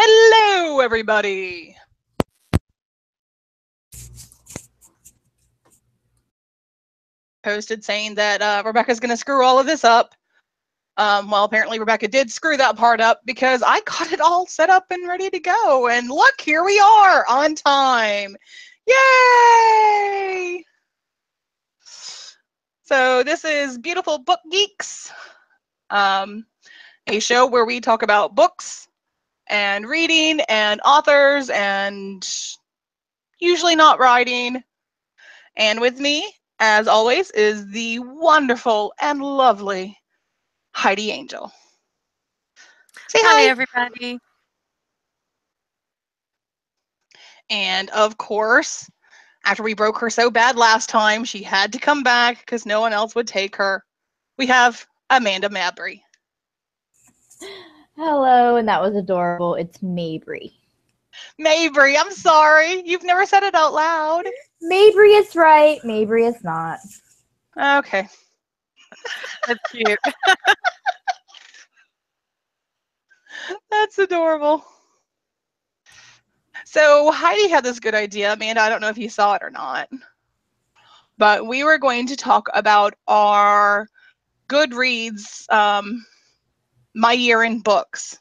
Hello, everybody. Posted saying that Rebekah's going to screw all of this up. Well, apparently Rebekah did screw that part up because I got it all set up and ready to go. And look, here we are on time. Yay! So this is Beautiful Book Geeks, a show where we talk about books and reading and authors and usually not writing. And with me, as always, is the wonderful and lovely Heidi Angell. Say hi, everybody. And of course, after we broke her so bad last time, she had to come back because no one else would take her. We have Amanda Mabry. Hello, and that was adorable. It's Mabry. Mabry, I'm sorry. You've never said it out loud. Mabry is right. Mabry is not. Okay. That's cute. That's adorable. So Heidi had this good idea. Amanda, I don't know if you saw it or not, but we were going to talk about our Goodreads, my year in books.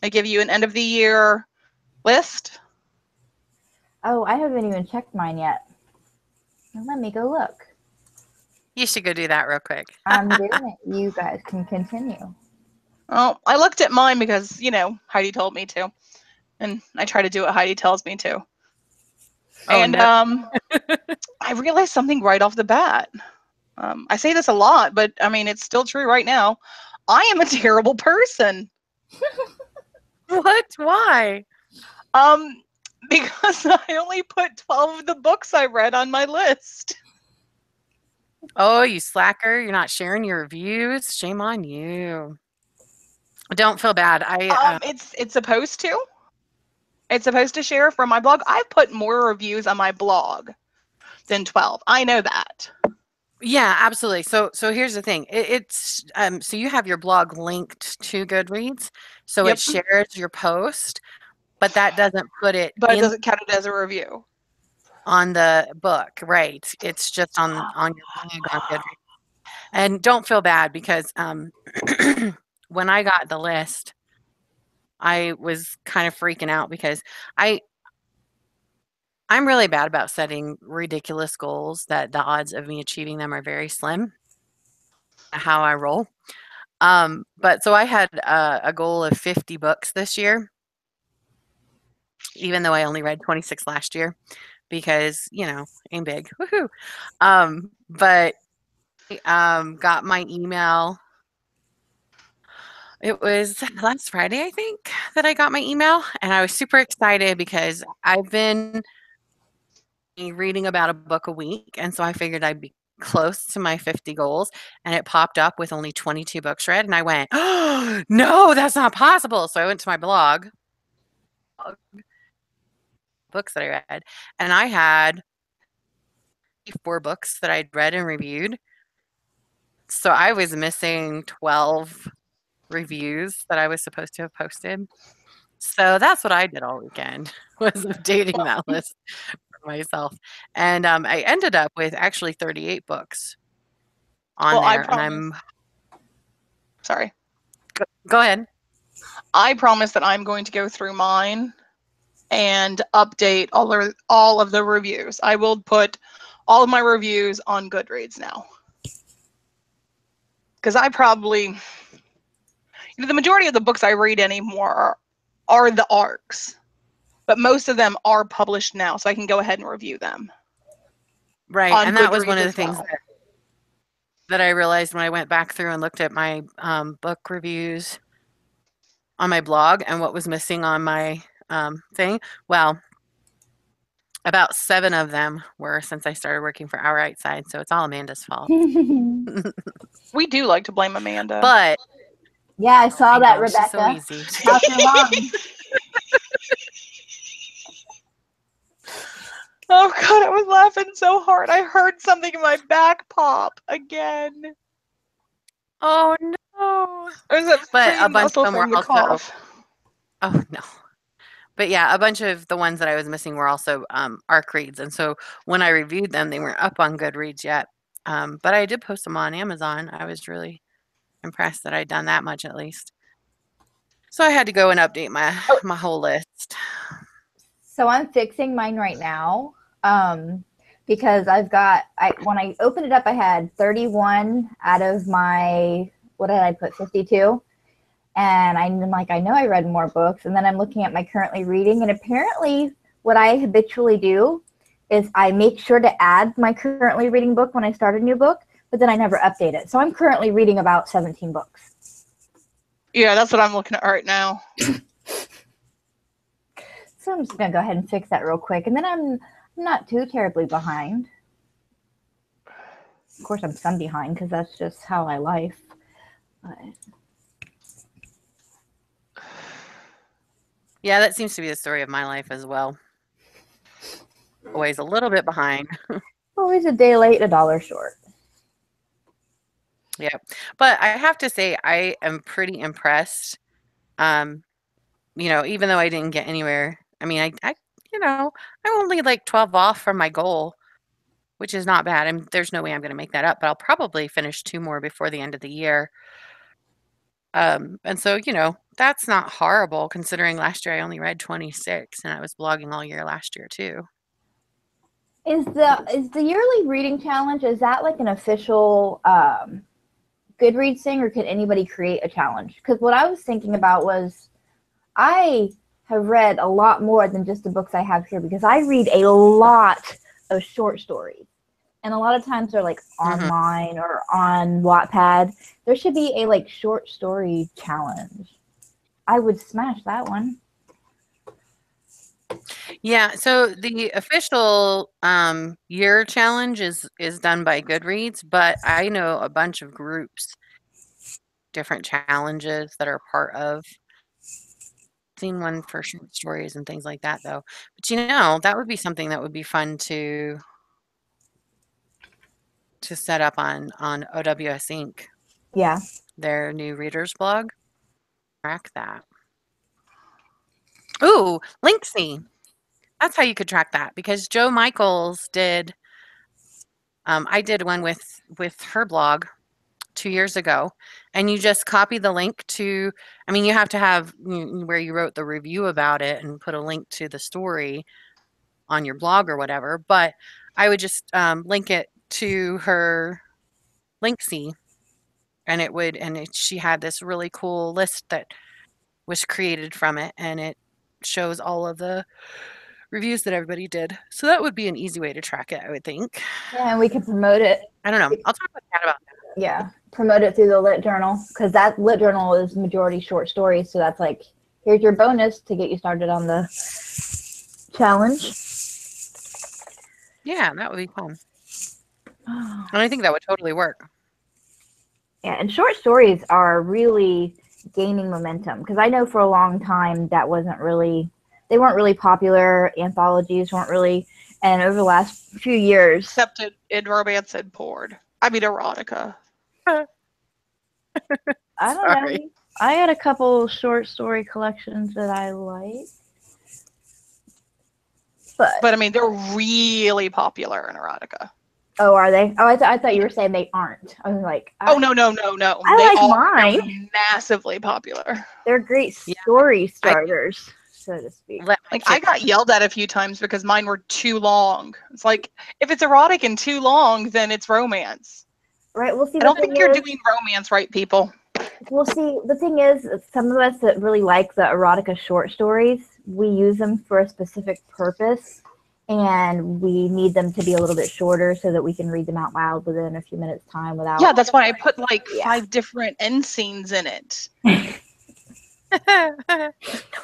I give you an end of the year list. Oh, I haven't even checked mine yet. Now let me go look. You should go do that real quick. I'm doing it. You guys can continue. Oh, I looked at mine because, Heidi told me to. And I try to do what Heidi tells me to. And no. I realized something right off the bat. I say this a lot, but I mean, it's still true right now. I am a terrible person. What? Why? Because I only put 12 of the books I read on my list. Oh, you slacker. You're not sharing your reviews. Shame on you. Don't feel bad. It's supposed to. It's supposed to share from my blog. I've put more reviews on my blog than 12. I know that. Yeah, absolutely. So here's the thing. It's so you have your blog linked to Goodreads, so Yep. it shares your post, but that doesn't put it. But it doesn't count it as a review on the book, right? It's just on your blog on Goodreads. And don't feel bad because when I got the list, I was kind of freaking out because I'm really bad about setting ridiculous goals that the odds of me achieving them are very slim. How I roll. But so I had a goal of 50 books this year, even though I only read 26 last year because, aim big. Woohoo. But got my email. It was last Friday, I think, that I got my email, and I was super excited because I've been reading about a book a week, and so I figured I'd be close to my 50 goals, and it popped up with only 22 books read, and I went, oh, no, that's not possible. So I went to my blog, books that I read, and I had 4 books that I'd read and reviewed. So I was missing 12 reviews that I was supposed to have posted. So that's what I did all weekend, was updating that list for myself. And I ended up with actually 38 books on there. And I'm sorry. Go ahead. I promise that I'm going to go through mine and update all of the reviews. I will put all of my reviews on Goodreads now. Because I probably, the majority of the books I read anymore are the arcs. But most of them are published now, so I can go ahead and review them. Right, and that was one of the things that I realized when I went back through and looked at my book reviews on my blog and what was missing on my thing. Well, about 7 of them were since I started working for Our Right Side, so it's all Amanda's fault. We do like to blame Amanda. But yeah, I saw that, Rebekah. So easy. Not too long. Oh God, I was laughing so hard. I heard something in my back pop again. Oh no! Or is it but a bunch of them were also. Oh, no. But yeah, a bunch of the ones that I was missing were also ARC reads. And so when I reviewed them, they weren't up on Goodreads yet. But I did post them on Amazon. I was really impressed that I'd done that much at least. So I had to go and update my whole list. So I'm fixing mine right now because when I opened it up, I had 31 out of my, what did I put, 52? And I'm like, I know I read more books. And then I'm looking at my currently reading. And apparently what I habitually do is I make sure to add my currently reading book when I start a new book, but then I never update it. So I'm currently reading about 17 books. Yeah, that's what I'm looking at right now. So I'm just going to go ahead and fix that real quick. And then I'm not too terribly behind. Of course, I'm some behind because that's just how I life. But... Yeah, that seems to be the story of my life as well. Always a little bit behind. Always a day late, $1 short. Yeah. But I have to say, I am pretty impressed. Even though I didn't get anywhere. I mean, I'm only like 12 off from my goal, which is not bad. There's no way I'm going to make that up, but I'll probably finish 2 more before the end of the year. And so, that's not horrible considering last year I only read 26 and I was blogging all year last year too. Is the yearly reading challenge, is that like an official Goodreads thing, or can anybody create a challenge? Because what I was thinking about was I have read a lot more than just the books I have here, because I read a lot of short stories. And a lot of times they're like online or on Wattpad. There should be a like short story challenge. I would smash that one. Yeah, so the official year challenge is done by Goodreads, but I know a bunch of groups, different challenges that are part of. Seen one for short stories and things like that though. But that would be something that would be fun to set up on OWS Inc. Yeah. Their new readers blog. Track that. Ooh, Linksy. That's how you could track that, because Joe Michaels did. I did one with her blog 2 years ago, and you just copy the link to. I mean, you have to have where you wrote the review about it and put a link to the story on your blog or whatever. But I would just link it to her Linksy, and she had this really cool list that was created from it, and it shows all of the reviews that everybody did. So that would be an easy way to track it, I would think. Yeah, and we could promote it. I don't know. I'll talk with Kat about that. Yeah, promote it through the Lit Journal, because that Lit Journal is majority short stories. So that's like, here's your bonus to get you started on the challenge. Yeah, that would be fun. And I think that would totally work. Yeah, and short stories are really gaining momentum, because I know for a long time they weren't really popular. Anthologies weren't really, and over the last few years, Except in romance and porn. I mean, erotica. I don't know. I had a couple short story collections that I like. But I mean, they're really popular in erotica. Oh, are they? Oh, I thought you were saying they aren't. I was like, no. I like mine. They're massively popular. They're great story starters, so to speak. Like, I got yelled at a few times because mine were too long. It's like, if it's erotic and too long, then it's romance. Right. Well, see, I don't think you're doing romance right, people. Well, see, the thing is, some of us that really like the erotica short stories, we use them for a specific purpose, and we need them to be a little bit shorter so that we can read them out loud within a few minutes time without. Yeah, that's why I put like 5 different end scenes in it. Is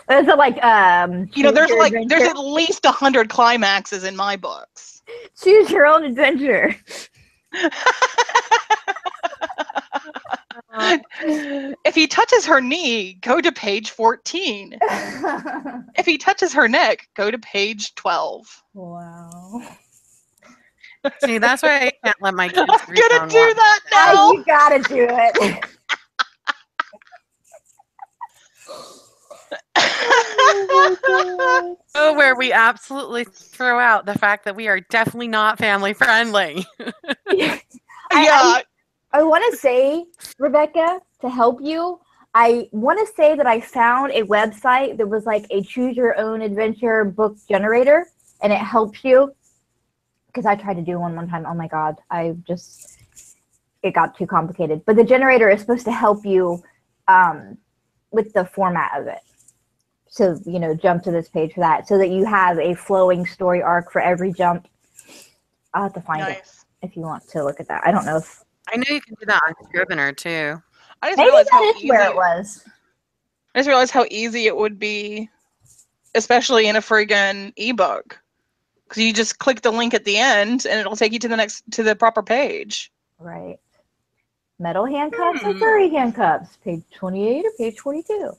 it like there's at least 100 climaxes in my books. Choose your own adventure. If he touches her knee, go to page 14. If he touches her neck, go to page 12. Wow. See, that's why I can't let my kids I'm read gonna do that now. Oh, you gotta do it. we absolutely throw out the fact that we are definitely not family friendly. Yeah. I want to say, Rebekah, to help you, I want to say that I found a website that was like a choose your own adventure book generator, and it helps you. Because I tried to do one time. Oh my God, it got too complicated. But the generator is supposed to help you with the format of it. So, jump to this page for that, so that you have a flowing story arc for every jump. I'll have to find it if you want to look at that. I don't know if I know you can do that on Scrivener too. I just maybe realized how that is easy where it was. I just realized how easy it would be, especially in a friggin' ebook. Because you just click the link at the end and it'll take you to the proper page. Right. Metal handcuffs and furry handcuffs. Page 28 or page 22.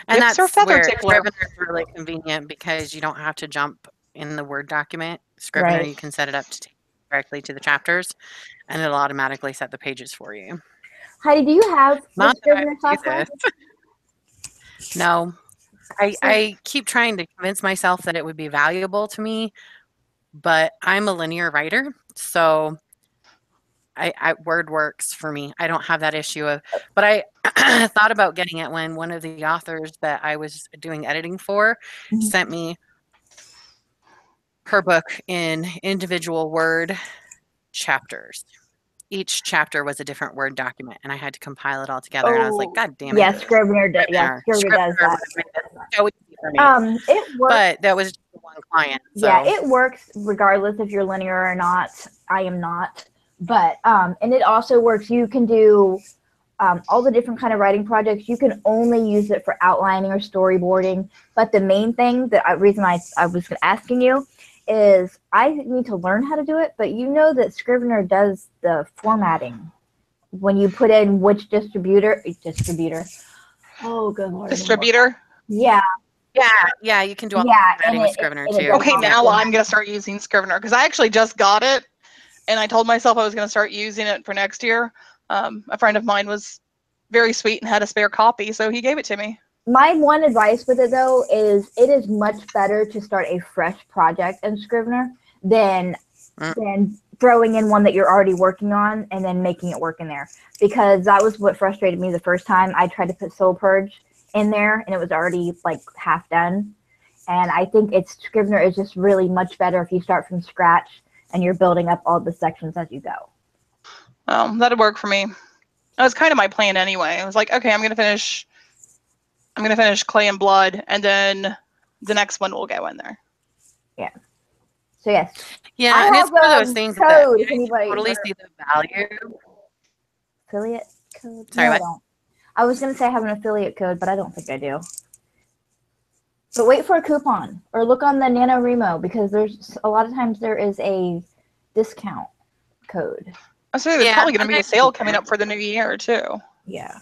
And Whips or that's feather where tickler. Scrivener is really convenient because you don't have to jump in the Word document. Scrivener, Right. you can set it up to take directly to the chapters, and it'll automatically set the pages for you. Heidi, do you have the Not that I Scrivener would do software? this. No. I keep trying to convince myself that it would be valuable to me, but I'm a linear writer, so Word works for me. I don't have that issue but I thought about getting it when one of the authors that I was doing editing for sent me her book in individual Word chapters. Each chapter was a different Word document, and I had to compile it all together. And I was like, God damn it! Yeah, Scrivener does that. Would make it so easy for me. It works. But that was just one client. So. Yeah, it works regardless if you're linear or not. I am not, but and it also works. You can do all the different kind of writing projects. You can only use it for outlining or storyboarding. But the main thing, reason I was asking you, is I need to learn how to do it. But you know that Scrivener does the formatting when you put in which distributor. Oh, good Lord. Distributor. Yeah. Yeah, you can do all that with Scrivener too. Okay, now I'm going to start using Scrivener because I actually just got it, and I told myself I was going to start using it for next year. A friend of mine was very sweet and had a spare copy, so he gave it to me. My one advice with it, though, is it is much better to start a fresh project in Scrivener than throwing in one that you're already working on and then making it work in there. Because that was what frustrated me the first time I tried to put Soul Purge in there, and it was already like half done. And I think Scrivener is just really much better if you start from scratch and you're building up all the sections as you go. That'd work for me. That was kind of my plan anyway. I was like, okay, I'm gonna finish Clay and Blood, and then the next one will go in there. Yeah. So yes. Yeah, and it's one of those things that I totally see the value. Affiliate code? Sorry, no, what? I don't. I was gonna say I have an affiliate code, but I don't think I do. But wait for a coupon or look on the NaNoWriMo because there's a lot of times there is a discount code. So there's probably going to be a sale coming up for the new year too. Yeah,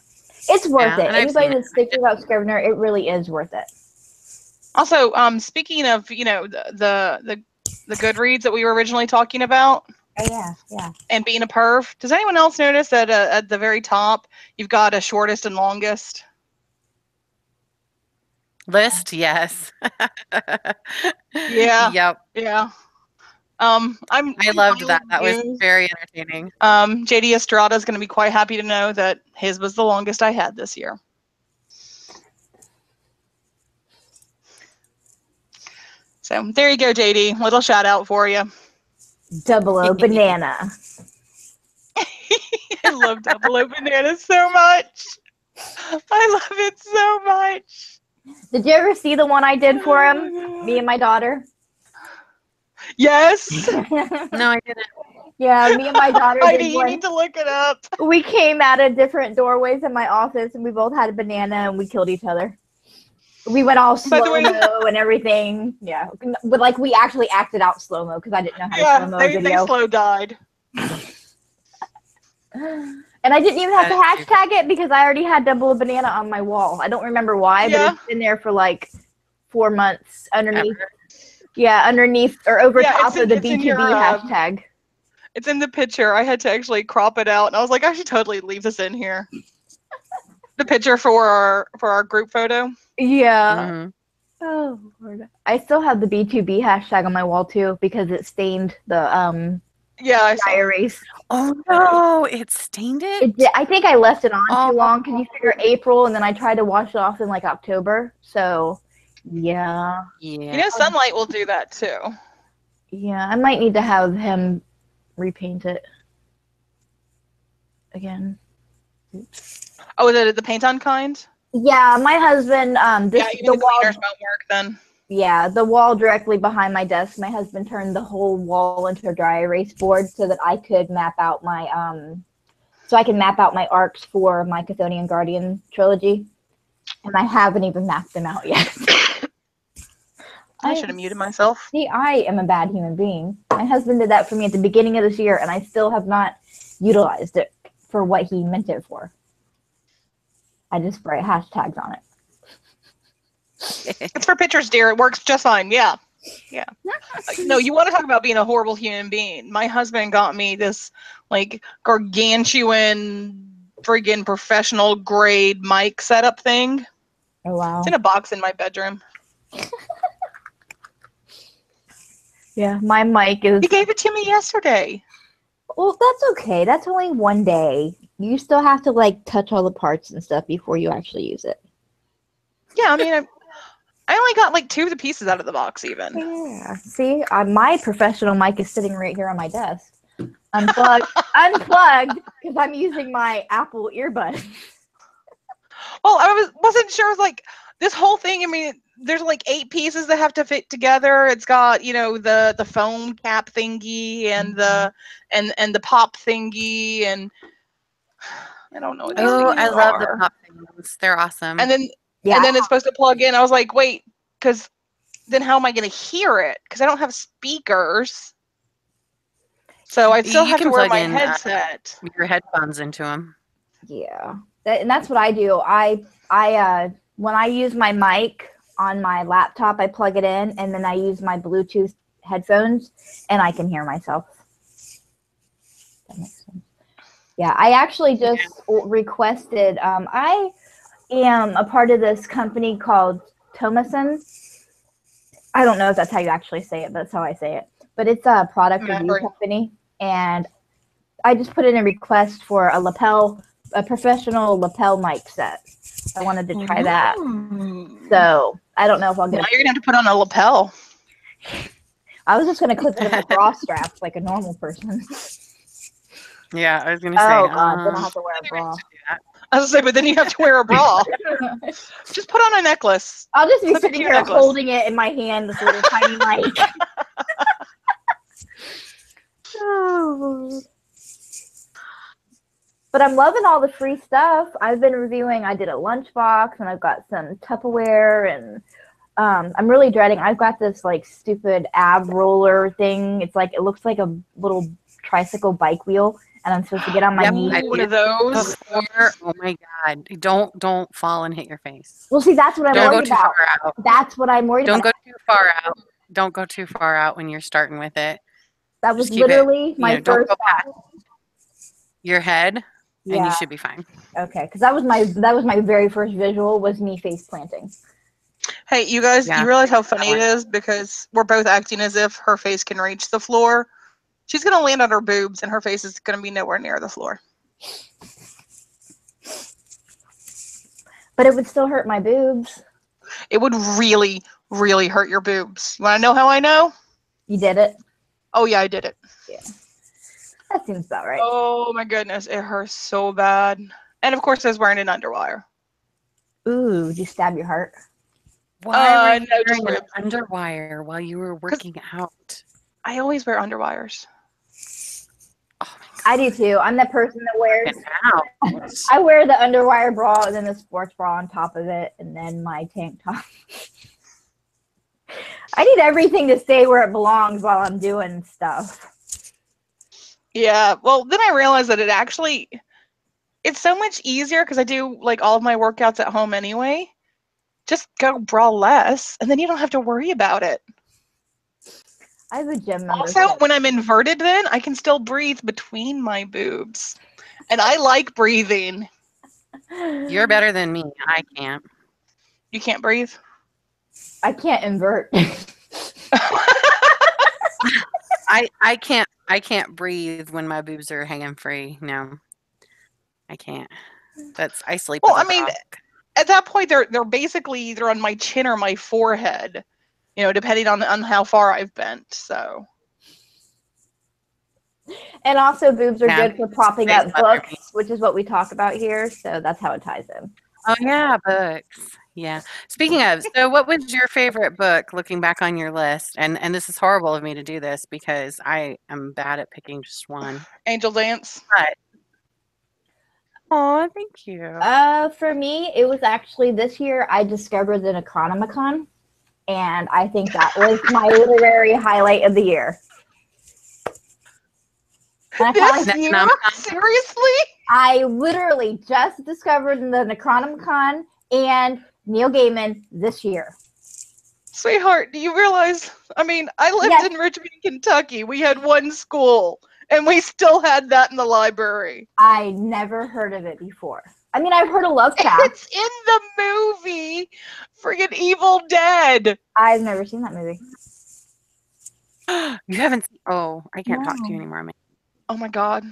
it's worth it. Anybody that's thinking about Scrivener, it really is worth it. Also, speaking of the Goodreads that we were originally talking about. Oh yeah. And being a perv, does anyone else notice that at the very top you've got a shortest and longest list? Yes. Yeah. Yep. Yeah. I loved that. That was very entertaining. JD Estrada is going to be quite happy to know that his was the longest I had this year. So there you go, JD. Little shout out for you. 00 banana. I love 00 banana so much. I love it so much. Did you ever see the one I did for him? Me and my daughter. Yes. No, I didn't. Yeah, me and my daughter did Heidi, you need to look it up. We came out of different doorways in my office, and we both had a banana, and we killed each other. We went all slow-mo and everything. Yeah, but like we actually acted out slow-mo because I didn't know how to slow-mo video. They slow died. And I didn't even have to hashtag it because I already had 00 banana on my wall. I don't remember why, but it's been there for like 4 months underneath. Yeah, underneath or over top of the BTB hashtag. It's in the picture. I had to actually crop it out, and I was like, I should totally leave this in here. The picture for our group photo. Yeah. Oh Lord. I still have the B2B hashtag on my wall too because it stained the Yeah, I saw. dry erase. Oh no, it stained it? I think I left it on Oh. too long because you figure April and then I tried to wash it off in like October. So yeah. Yeah. You know, sunlight will do that too. Yeah, I might need to have him repaint it again. Oh, the paint on kind? Yeah, my husband, Yeah, this even the the wall. cleaners won't work then. Yeah, the wall directly behind my desk. My husband turned the whole wall into a dry erase board so that I could map out my so I can map out my arcs for my Chthonian Guardian trilogy, and I haven't even mapped them out yet. I should have muted myself. See, I am a bad human being. My husband did that for me at the beginning of this year, and I still have not utilized it for what he meant it for. I just write hashtags on it. It's for pictures, dear. It works just fine. Yeah. Yeah. No, you want to talk about being a horrible human being. My husband got me this like gargantuan friggin' professional grade mic setup thing. Oh wow. It's in a box in my bedroom. Yeah, my mic is. He gave it to me yesterday. Well, that's okay. That's only one day. You still have to like touch all the parts and stuff before you actually use it. Yeah, I mean, I only got like 2 of the pieces out of the box even. Yeah. See, my professional mic is sitting right here on my desk. Unplugged, because I'm using my Apple earbud. Well, I wasn't sure. It was like this whole thing. I mean, there's like 8 pieces that have to fit together. It's got, you know, the foam cap thingy and the pop thingy, and I don't know what these Oh, things I love the are. pop things. They're awesome. And then Yeah. and then it's supposed to plug in. I was like, wait, because then how am I going to hear it? Because I don't have speakers. So I'd still You have to can wear plug my in, headset. your headphones into them. Yeah. And that's what I do. I when I use my mic on my laptop, I plug it in, and then I use my Bluetooth headphones, and I can hear myself. That makes sense. Yeah, I actually just requested. I am a part of this company called Thomason. I don't know if that's how you actually say it, but that's how I say it. But it's a product review company, and I just put in a request for a professional lapel mic set. I wanted to try that. So I don't know if I'll get. Now you're gonna have to put on a lapel. I was just gonna clip it in my bra straps like a normal person. Yeah, I was gonna say. Oh God, then I'll have to wear a bra. I was gonna say, but then you have to wear a bra. Just put on a necklace. I'll just be Clip it to sitting your here necklace. holding it in my hand, this little tiny mic. But I'm loving all the free stuff. I've been reviewing. I did a lunchbox, and I've got some Tupperware, and I'm really dreading. I've got this like stupid ab roller thing. It's like it looks like a little tricycle bike wheel, and I'm supposed to get on my Yep, knees. I've One of used those. before. Oh my God! Don't fall and hit your face. Well, see, that's what I'm Don't go worried too about. far out. That's what I'm worried Don't about. go too far out. Don't go too far out when you're starting with it. That was Just keep it, literally my don't first go past thought. your head, and Yeah. you should be fine. Okay, because that was my very first visual was me face planting. Hey, you guys, Yeah. you realize how funny it is because we're both acting as if her face can reach the floor. She's gonna land on her boobs, and her face is gonna be nowhere near the floor. But it would still hurt my boobs. It would really, really hurt your boobs. You want to know how I know? You did it? Oh yeah, I did it. Yeah. That seems about right. Oh my goodness, it hurts so bad. And of course, I was wearing an underwire. Ooh, did you stab your heart? Why were you no, just wearing ribs. an underwire while you were working out? I always wear underwires. Oh my God! I do too. I'm that person that wears. Out. I wear the underwire bra and then the sports bra on top of it, and then my tank top. I need everything to stay where it belongs while I'm doing stuff. Yeah, well, then I realized that it's so much easier because I do like all of my workouts at home anyway. Just go bra less, and then you don't have to worry about it. I have a gym Also, membership. when I'm inverted, then I can still breathe between my boobs, and I like breathing. You're better than me. I can't. You can't breathe? I can't invert. I can't breathe when my boobs are hanging free. No, I can't. I sleep Well, with I a mean, bra. at that point, they're basically either on my chin or my forehead, depending on how far I've bent. So. And also, boobs are Yeah, good for propping they up bother me. books, which is what we talk about here. So that's how it ties in. Oh yeah, books. Yeah. Speaking of, so what was your favorite book looking back on your list? And this is horrible of me to do this because I am bad at picking just one. Angel Dance. But oh, thank you. For me, it was actually this year I discovered the Necronomicon, and I think that was my literary highlight of the year. This year? Seriously? I literally just discovered the Necronomicon and Neil Gaiman this year. Sweetheart, do you realize? I mean, I lived Yes. in Richmond, Kentucky. We had one school, and we still had that in the library. I never heard of it before. I mean, I've heard of Lovecraft. It's in the movie, friggin' Evil Dead. I've never seen that movie. You haven't seen, oh, I can't talk to you anymore, man. Oh my God.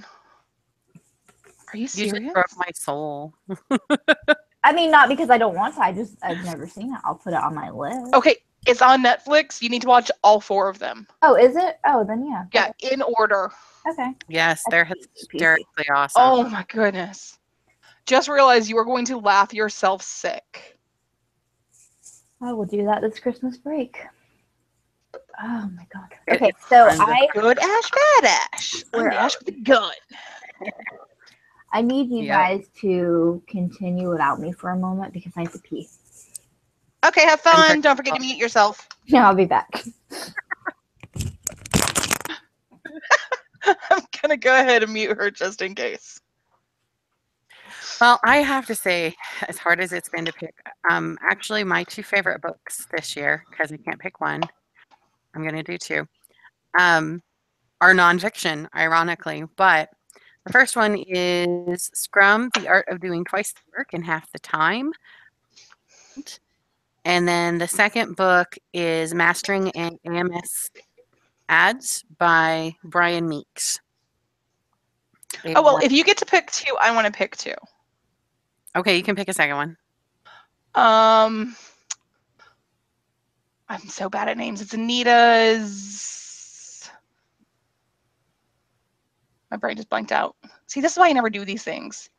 Are you You serious? just broke my soul. I mean, not because I don't want to. I've never seen it. I'll put it on my list. Okay, it's on Netflix. You need to watch all 4 of them. Oh, is it? Oh, then yeah. Yeah, in order. Okay. Yes, they're hysterically awesome. Oh my goodness. Just realized you are going to laugh yourself sick. I will do that this Christmas break. Oh my God. Okay, so Good Ash, bad Ash. I'm the Ash with the gun. I need you guys to continue without me for a moment because I have to pee. Okay, have fun. Don't forget to mute yourself. Yeah, I'll be back. I'm gonna go ahead and mute her just in case. Well, I have to say, as hard as it's been to pick, actually my 2 favorite books this year, because I can't pick one, I'm going to do 2, are nonfiction, ironically. But the first one is Scrum, The Art of Doing Twice the Work in Half the Time. And then the second book is Mastering AMS Ads by Brian Meeks. Oh, well, if you get to pick 2, I want to pick 2. Okay, you can pick a second one. I'm so bad at names. It's Anita's. My brain just blanked out. See, this is why I never do these things.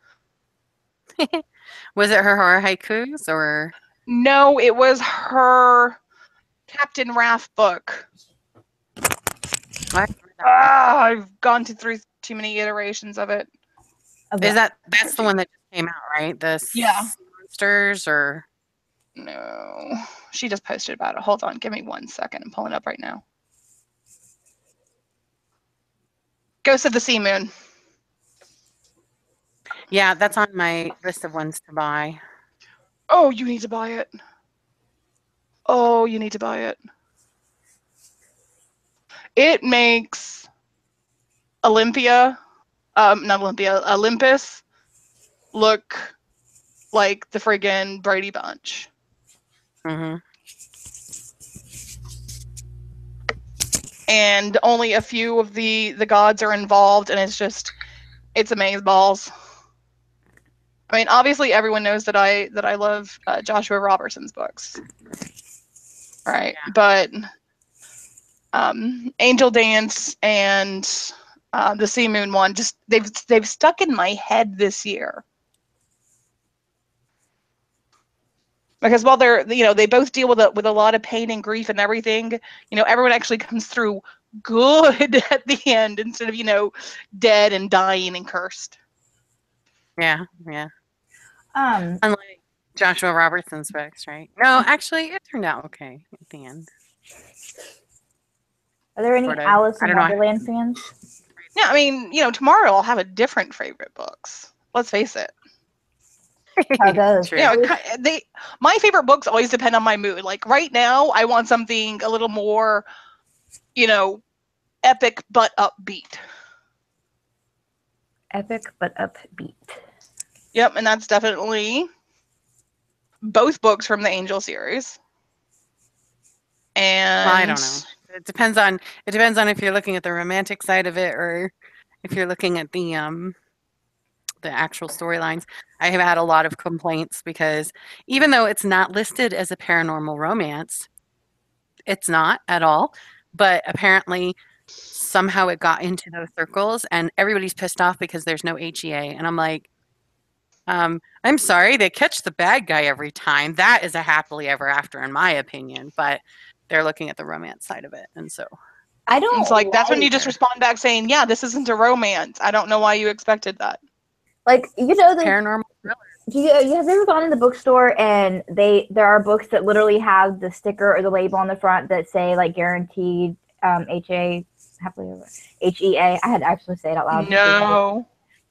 Was it her horror haikus or? No, it was her Captain Wrath book. What? I've gone through too many iterations of it. Is that's the one that just came out, right? The monsters or? No, she just posted about it. Hold on, give me 1 second. I'm pulling it up right now. Ghost of the Sea Moon. Yeah, that's on my list of ones to buy. Oh, you need to buy it. Oh, you need to buy it. It makes Olympus look like the friggin' Brady Bunch. Mm-hmm. And only a few of the gods are involved, and it's amazeballs. I mean, obviously everyone knows that I love Joshua Robertson's books, right? Yeah. But Angel Dance and the Sea Moon one, just they've stuck in my head this year. Because while they both deal with a lot of pain and grief and everything, everyone actually comes through good at the end instead of, dead and dying and cursed. Yeah. Unlike Joshua Robertson's books, right? No, actually, it turned out okay at the end. Are there any Alice in Wonderland fans? Yeah, I mean, tomorrow I'll have a different favorite books. Let's face it. How goes? My favorite books always depend on my mood. Like right now, I want something a little more, epic but upbeat. Epic but upbeat. Yep, and that's definitely both books from the Angel series. And Well, I don't know. It depends on if you're looking at the romantic side of it or if you're looking at the actual storylines. I have had a lot of complaints because even though it's not listed as a paranormal romance, it's not at all. But apparently somehow it got into those circles and everybody's pissed off because there's no HEA. And I'm like, I'm sorry, they catch the bad guy every time. That is a happily ever after, in my opinion. But they're looking at the romance side of it. And so I don't it's like that's when you like- just respond back saying, "Yeah, this isn't a romance. I don't know why you expected that." like, you know, the paranormal thriller. you have ever gone in the bookstore and there are books that literally have the sticker or the label on the front that say like guaranteed HA happily ever HEA. I had to actually say it out loud. No.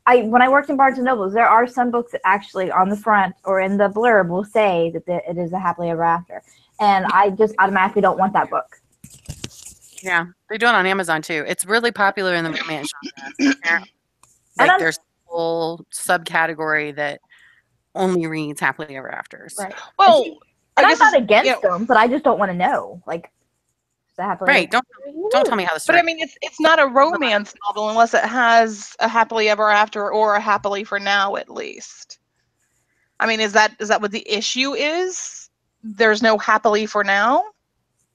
When I worked in Barnes and Nobles, there are some books that actually on the front or in the blurb will say that it is a happily ever after, and I just automatically don't want that book. Yeah, they do it on Amazon too. It's really popular in the romance genre. Apparently. And Like there's a whole subcategory that only reads happily ever afters. Right. Well, And I I'm guess not it's- against them, but I just don't want to know. Like, is that happily Right. Don't tell me how the But story. I mean, it's not a romance novel unless it has a happily ever after or a happily for now at least. I mean, is that what the issue is? There's no happily for now.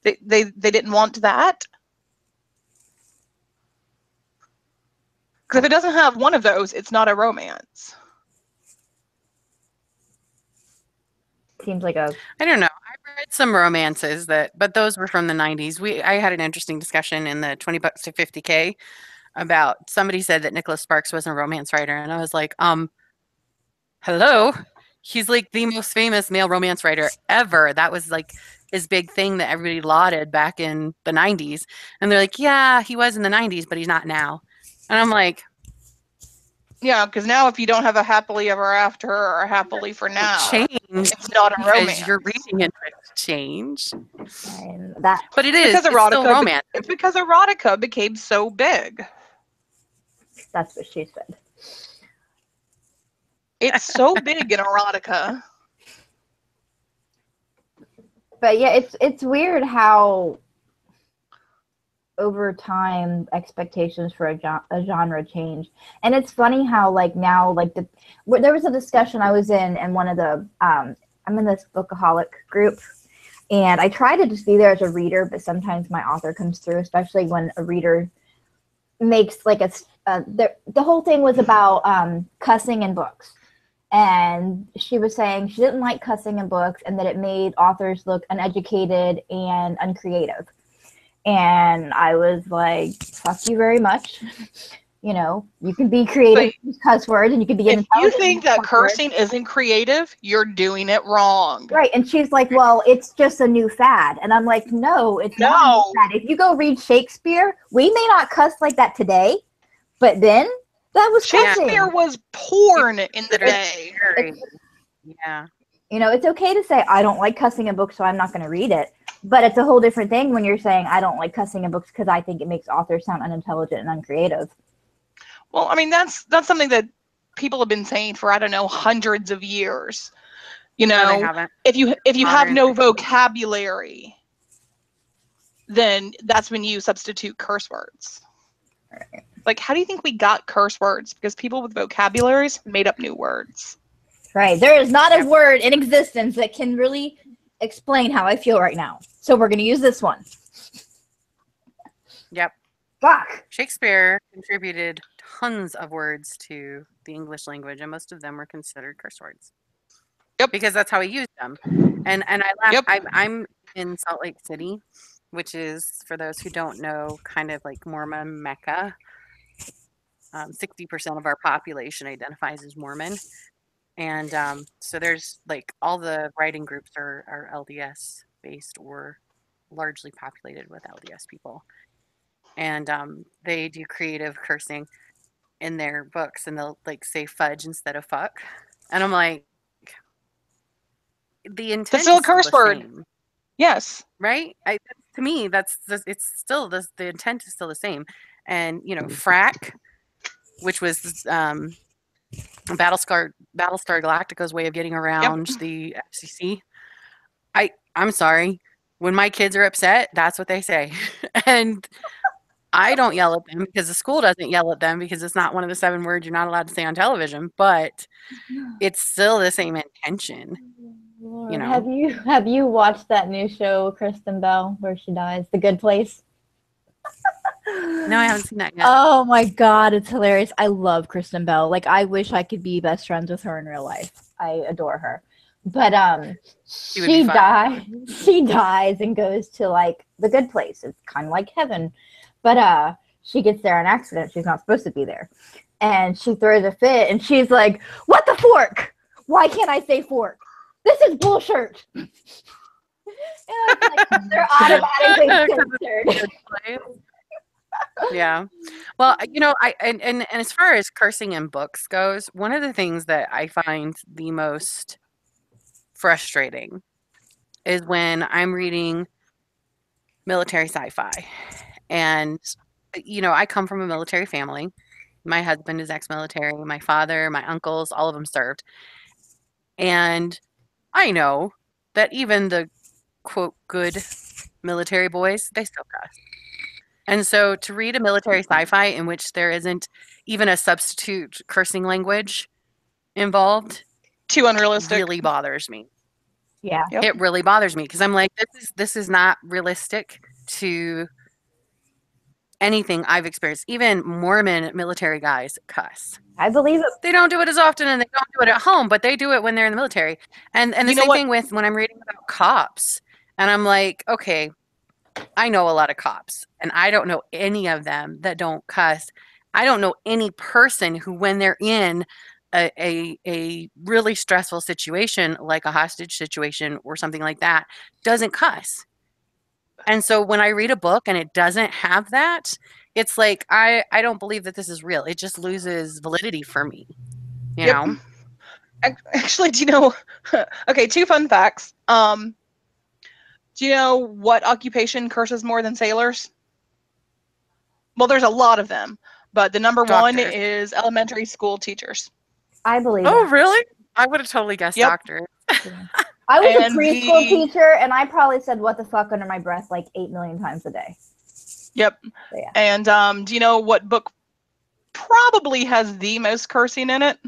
They didn't want that. Because if it doesn't have one of those, it's not a romance. Seems like a I don't know. I've read some romances but those were from the 90s. I had an interesting discussion in the 20 bucks to 50K about somebody said that Nicholas Sparks wasn't a romance writer, and I was like, hello, he's like the most famous male romance writer ever. That was like his big thing that everybody lauded back in the 90s, and they're like, yeah, he was in the 90s, but he's not now. And I'm like, yeah, because now if you don't have a happily ever after or a happily for now, change. it's not a Because romance. you're reading interests change. and that. But it is. Because It's still erotica, romance. it's because erotica became so big. That's what she said. It's so big in erotica. But yeah, it's weird how over time expectations for a genre change, and it's funny how like now like there was a discussion I was in and one of the I'm in this bookaholic group, and I try to just be there as a reader, but sometimes my author comes through, especially when a reader makes like the whole thing was about cussing in books. And she was saying she didn't like cussing in books and that it made authors look uneducated and uncreative. And I was like, fuck you very much. You know, you can be creative, use cuss words, and you can be If you think that cursing isn't creative, you're doing it wrong. Right. And she's like, well, it's just a new fad. And I'm like, no, it's not a new fad. If you go read Shakespeare, we may not cuss like that today, but then that was Shakespeare cussing. was porn in the day. Yeah. You know, it's okay to say, I don't like cussing in books, so I'm not going to read it. But it's a whole different thing when you're saying, I don't like cussing in books because I think it makes authors sound unintelligent and uncreative. Well, I mean, that's something that people have been saying for, I don't know, hundreds of years. You know, if you have no vocabulary, then that's when you substitute curse words. Right. Like, how do you think we got curse words? Because people with vocabularies made up new words. Right. There is not a word in existence that can really explain how I feel right now. So we're going to use this one. Yep. Fuck. Shakespeare contributed tons of words to the English language, and most of them were considered curse words. Yep. Because that's how he used them. And I laugh. Yep. I'm in Salt Lake City, which is, for those who don't know, kind of like Mormon Mecca. 60% of our population identifies as Mormon. And so there's like all the writing groups are LDS based or largely populated with LDS people. And they do creative cursing in their books, and they'll like say fudge instead of fuck. And I'm like, the intent That's still a is curse still the word. same, Yes. right? To me, it's still the intent is still the same. And you know, frack, which was Battlestar Galactica's way of getting around the FCC. I'm sorry, When my kids are upset, that's what they say. And I don't yell at them because the school doesn't yell at them because it's not one of the 7 words you're not allowed to say on television, but it's still the same intention, you know. Have you watched that new show, Kristen Bell, where she dies, The Good Place? No, I haven't seen that yet. Oh my God, it's hilarious. I love Kristen Bell. Like, I wish I could be best friends with her in real life. I adore her. But she dies and goes to like the good place. It's kind of like heaven. But she gets there on accident. She's not supposed to be there. And she throws a fit and she's like, "What the fork? Why can't I say fork? This is bullshit." And like, they're automatically censored. Yeah. Well, you know, and as far as cursing in books goes, one of the things that I find the most frustrating is when I'm reading military sci-fi. And, you know, I come from a military family. My husband is ex-military. My father, my uncles, all of them served. And I know that even the, quote, good military boys, they still cuss. And so to read a military sci-fi in which there isn't even a substitute cursing language involved Too unrealistic. really bothers me. Yeah. Yep. It really bothers me because I'm like, this is not realistic to anything I've experienced. Even Mormon military guys cuss. I believe it. They don't do it as often and they don't do it at home, but they do it when they're in the military. And the same thing with when I'm reading about cops. And I'm like, okay, I know a lot of cops and I don't know any of them that don't cuss. I don't know any person who, when they're in a really stressful situation, like a hostage situation or something like that, doesn't cuss. And so when I read a book and it doesn't have that, it's like, I don't believe that this is real. It just loses validity for me, you know? Actually, do you know, okay, 2 fun facts. Do you know what occupation curses more than sailors? Well, there's a lot of them, but the number one Doctors. is elementary school teachers. I believe Oh, it. really? I would have totally guessed Yep. doctor. I was And a preschool teacher, and I probably said "what the fuck" under my breath like 8 million times a day. Yep. So, yeah. And do you know what book probably has the most cursing in it?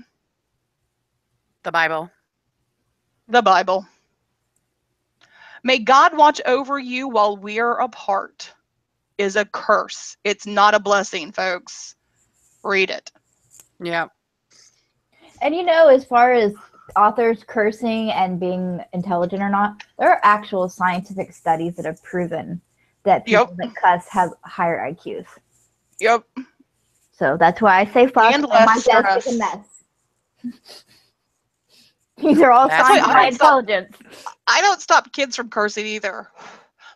The Bible. The Bible. May God watch over you while we're apart is a curse. It's not a blessing, folks. Read it. Yeah. And you know, as far as authors cursing and being intelligent or not, there are actual scientific studies that have proven that people that cuss have higher IQs. Yep. So that's why I say fuck And and less my desk is a stress. mess. These are all That's signs of why my I don't stop- intelligence. I don't stop kids from cursing either.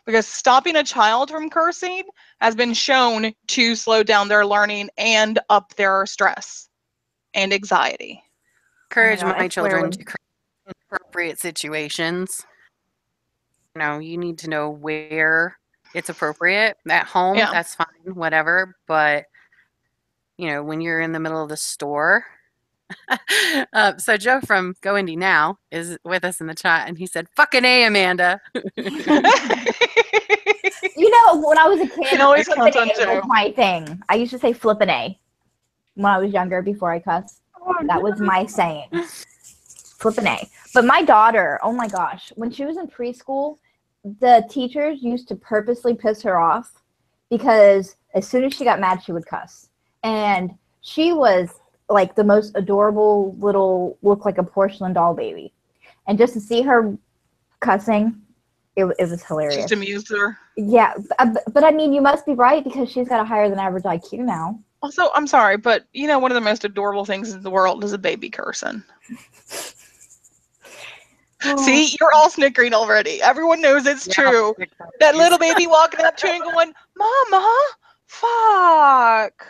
Because stopping a child from cursing has been shown to slow down their learning and up their stress and anxiety. Encourage God, my I swear children when- to curse in appropriate situations. You know, you need to know where it's appropriate. At home, Yeah. that's fine, whatever. But, you know, when you're in the middle of the store. So Joe from Go Indie Now is with us in the chat, and he said, "Fucking A, Amanda." You know, when I was a kid, Can always flippin' count on A Joe. was my thing. I used to say flippin' A when I was younger before I cussed. That was my saying. Flippin' A. But my daughter, oh my gosh, when she was in preschool, the teachers used to purposely piss her off because as soon as she got mad, she would cuss. And she was like the most adorable little, looked like a porcelain doll baby. And just to see her cussing, it was hilarious. Just amuse her. Yeah, but I mean, you must be right because she's got a higher than average IQ now. Also, I'm sorry, but you know, one of the most adorable things in the world is a baby cursing. See, you're all snickering already. Everyone knows it's true. That little baby walking up to you and going, "Mama, fuck."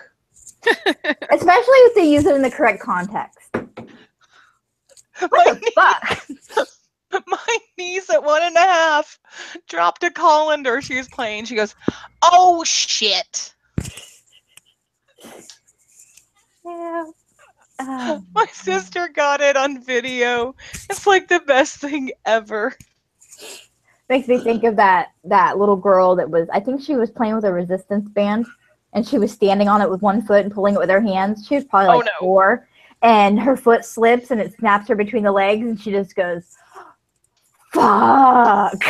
Especially if they use it in the correct context. What the fuck? My niece at 1.5 dropped a colander she was playing. She goes, "Oh shit." Yeah. My sister got it on video. It's like the best thing ever. Makes me think of that little girl that was, I think she was playing with a resistance band, and she was standing on it with one foot and pulling it with her hands. She was probably like 4, and her foot slips and it snaps her between the legs, and she just goes, "Fuck!"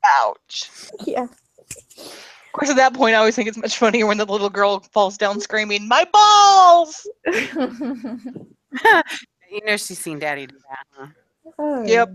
Ouch. Yeah. Of course, at that point, I always think it's much funnier when the little girl falls down screaming, "My balls!" She's seen Daddy do that. Huh? Yep.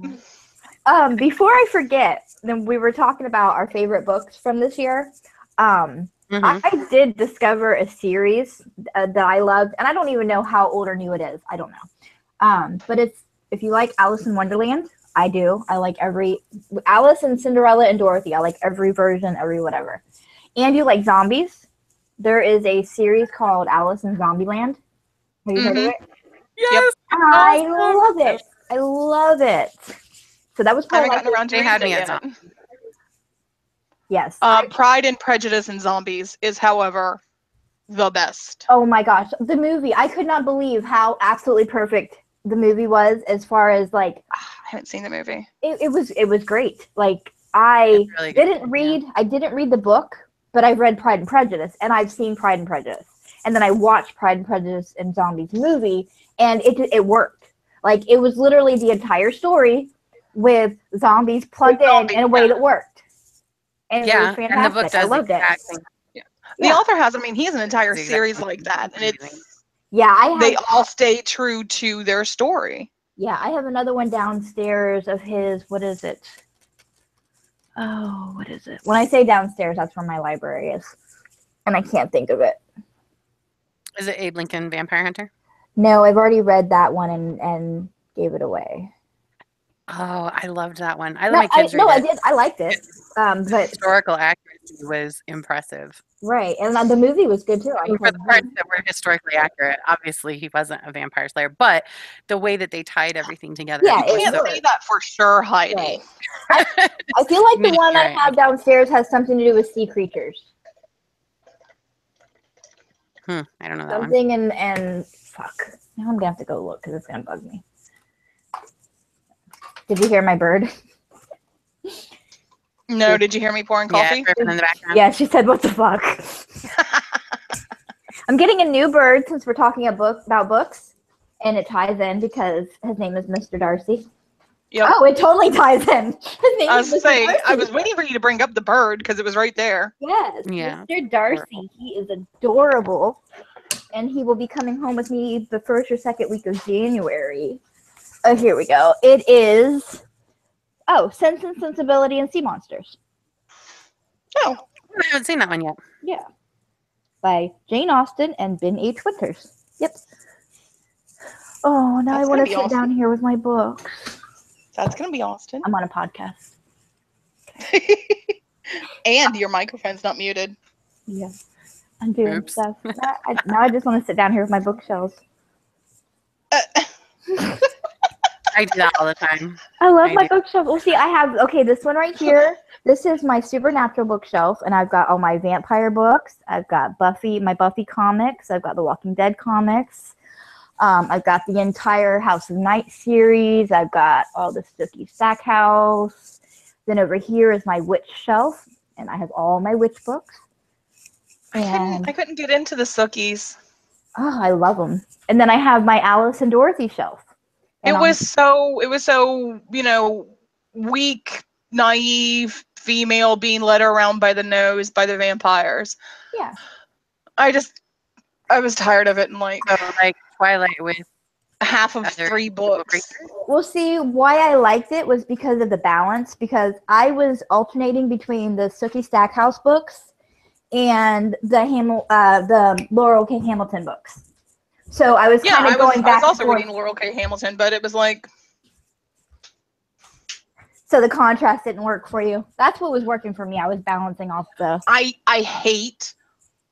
Before I forget, then we were talking about our favorite books from this year. I did discover a series that I loved, and I don't even know how old or new it is. I don't know. But if you like Alice in Wonderland, I do. I like every Alice and Cinderella and Dorothy. I like every version, every whatever. And you like zombies? There is a series called Alice in Zombieland. Have you heard of it? Yes. I love it. I love it. So that was I haven't probably gotten around to reading it yet. Yes. Pride and Prejudice and Zombies is, however, the best. Oh my gosh, the movie! I could not believe how absolutely perfect the movie was. As far as like, I haven't seen the movie. It was great. Like I really didn't read the book, but I've read Pride and Prejudice, and I've seen Pride and Prejudice, and then I watched Pride and Prejudice and Zombies movie, and it worked. Like it was literally the entire story with zombies plugged in a way that worked. And it was fantastic. And the book does I loved it. The author has, he has an entire series like that, and it's they all stay true to their story. Yeah, I have another one downstairs of his. What is it? Oh, what is it? When I say downstairs, that's where my library is, and I can't think of it. Is it Abe Lincoln Vampire Hunter? No, I've already read that one and gave it away. Oh, I loved that one. I did. I liked it. But historical accuracy was impressive. Right, and the movie was good too. For the parts that were historically accurate, obviously he wasn't a vampire slayer, but the way that they tied everything together. Yeah, you can't say that for sure, Heidi. Right. I feel like the one I have downstairs has something to do with sea creatures. I don't know that something one. And fuck. Now I'm gonna have to go look because it's gonna bug me. Did you hear my bird? No, did you hear me pouring coffee? Yeah, in the background. Yeah, she said, "What the fuck?" I'm getting a new bird since we're talking about books, and it ties in because his name is Mr. Darcy. Yep. Oh, it totally ties in. His name I was saying, I was waiting for you to bring up the bird because it was right there. Yes, yeah. Mr. Darcy. He is adorable, and he will be coming home with me the first or second week of January. Oh, here we go. It is, Sense and Sensibility and Sea Monsters. Oh, I haven't seen that one yet. Yeah. By Jane Austen and Ben H. Winters. Yep. Oh, now I want to sit down here with my books. That's going to be Austin. I'm on a podcast. And your microphone's not muted. Yeah. I'm doing stuff. Now I just want to sit down here with my bookshelves. I do that all the time. I love my bookshelf. Well, see, I have, this one right here. This is my Supernatural bookshelf, and I've got all my vampire books. I've got my Buffy comics. I've got the Walking Dead comics. I've got the entire House of Night series. I've got all the Stooky Stackhouse. Then over here is my witch shelf, and I have all my witch books. I couldn't get into the Sookies. Oh, I love them. And then I have my Alice and Dorothy shelf. And it was so, weak, naive female being led around by the nose by the vampires. Yeah. I was tired of it, and like Twilight with half of 3 books. Well, see, why I liked it was because of the balance, because I was alternating between the Sookie Stackhouse books and the Laurel K. Hamilton books. So I was kind of going back. I was also reading Laurel K. Hamilton, but it was like. So the contrast didn't work for you. That's what was working for me. I was balancing off the. I hate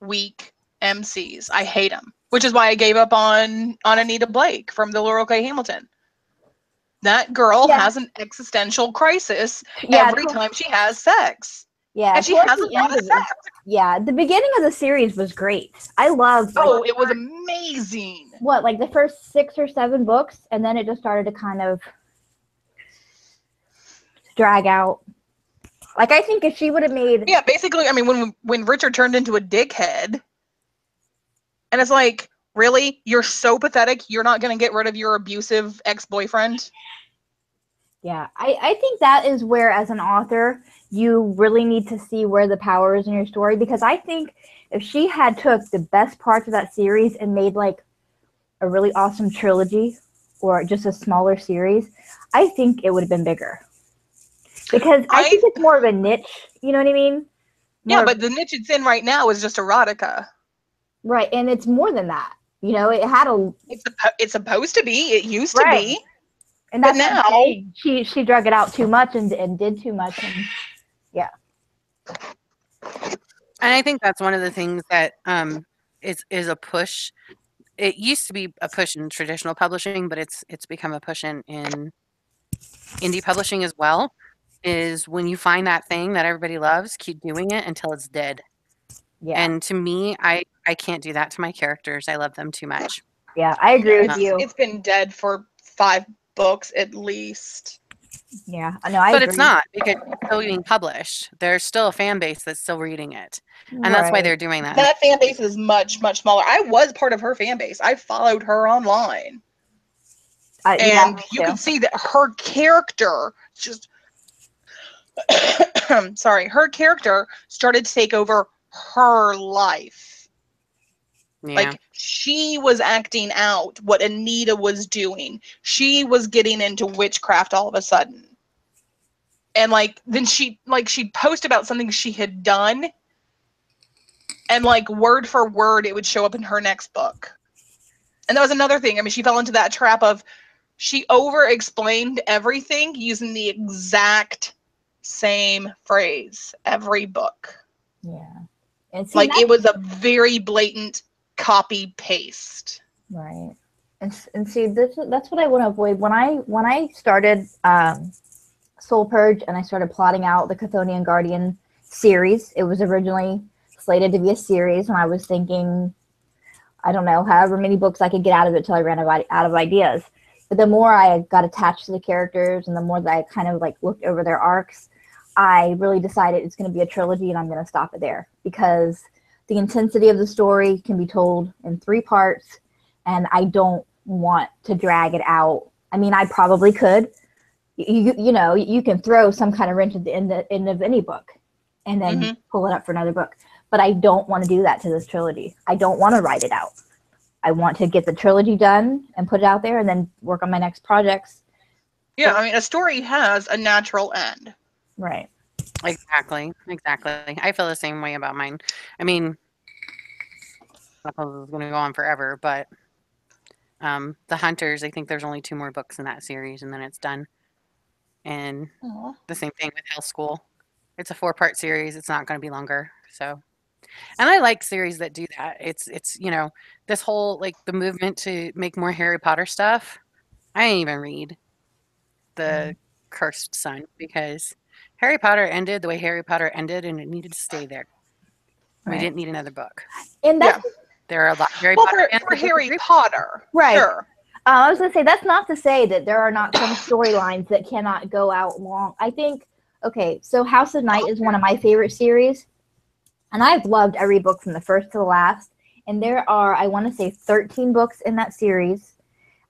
weak MCs. I hate them, which is why I gave up on Anita Blake from the Laurel K. Hamilton. That girl has an existential crisis every time she has sex. Yeah, and she has a lot of sex. Yeah, the beginning of the series was great. I loved. It was amazing. What, like the first 6 or 7 books, and then it just started to kind of. drag out. Like, I think if she would have made... Yeah, basically, I mean, when Richard turned into a dickhead, and it's like, really? You're so pathetic, you're not going to get rid of your abusive ex-boyfriend? Yeah, I think that is where, as an author, you really need to see where the power is in your story, because I think if she had took the best parts of that series and made, like, a really awesome trilogy or just a smaller series, I think it would have been bigger. Because I think it's more of a niche, you know what I mean? Yeah, but the niche it's in right now is just erotica. Right, and it's more than that. You know, it had a... It's supposed to be. It used to be. And that's now she drug it out too much and did too much, and yeah. And I think that's one of the things that is a push. It used to be a push in traditional publishing, but it's become a push in indie publishing as well. Is when you find that thing that everybody loves, keep doing it until it's dead. Yeah. And to me, I can't do that to my characters. I love them too much. Yeah, I agree with you. It's been dead for 5 books at least. Yeah, I know. I agree. It's not, because it's still being published. There's still a fan base that's still reading it, and that's why they're doing that. That fan base is much, much smaller. I was part of her fan base. I followed her online, and you can see that her character just her character started to take over her life. Yeah. Like, she was acting out what Anita was doing. She was getting into witchcraft all of a sudden. And, like, then she'd post about something she had done, and, like, word for word, it would show up in her next book. And that was another thing. I mean, she fell into that trap of, she over-explained everything using the exact same phrase every book. Yeah. And see, like, it was a very blatant copy paste. Right. And see, that's what I want to avoid. When I started Soul Purge and I started plotting out the Chthonian Guardian series, it was originally slated to be a series, and I was thinking, I don't know, however many books I could get out of it till I ran out of ideas. But the more I got attached to the characters and the more that I kind of like looked over their arcs, I really decided it's going to be a trilogy, and I'm going to stop it there, because the intensity of the story can be told in 3 parts, and I don't want to drag it out. I mean, I probably could. You know, you can throw some kind of wrench at the end of any book and then pull it up for another book. But I don't want to do that to this trilogy. I don't want to write it out. I want to get the trilogy done and put it out there and then work on my next projects. Yeah, I mean, a story has a natural end. Right. Exactly. I feel the same way about mine. I mean, I suppose it's going to go on forever, but The Hunters, I think there's only 2 more books in that series, and then it's done. And the same thing with Hell School. It's a 4-part series. It's not going to be longer. So, and I like series that do that. It's you know, this whole, like, the movement to make more Harry Potter stuff. I didn't even read the Cursed Son, because Harry Potter ended the way Harry Potter ended, and it needed to stay there. We didn't need another book. And that's there are a lot of Harry Potter for Harry Potter, right? Sure. I was going to say, that's not to say that there are not some storylines that cannot go out long. I think, okay, so House of Night is one of my favorite series, and I've loved every book from the first to the last. And there are, I want to say, 13 books in that series.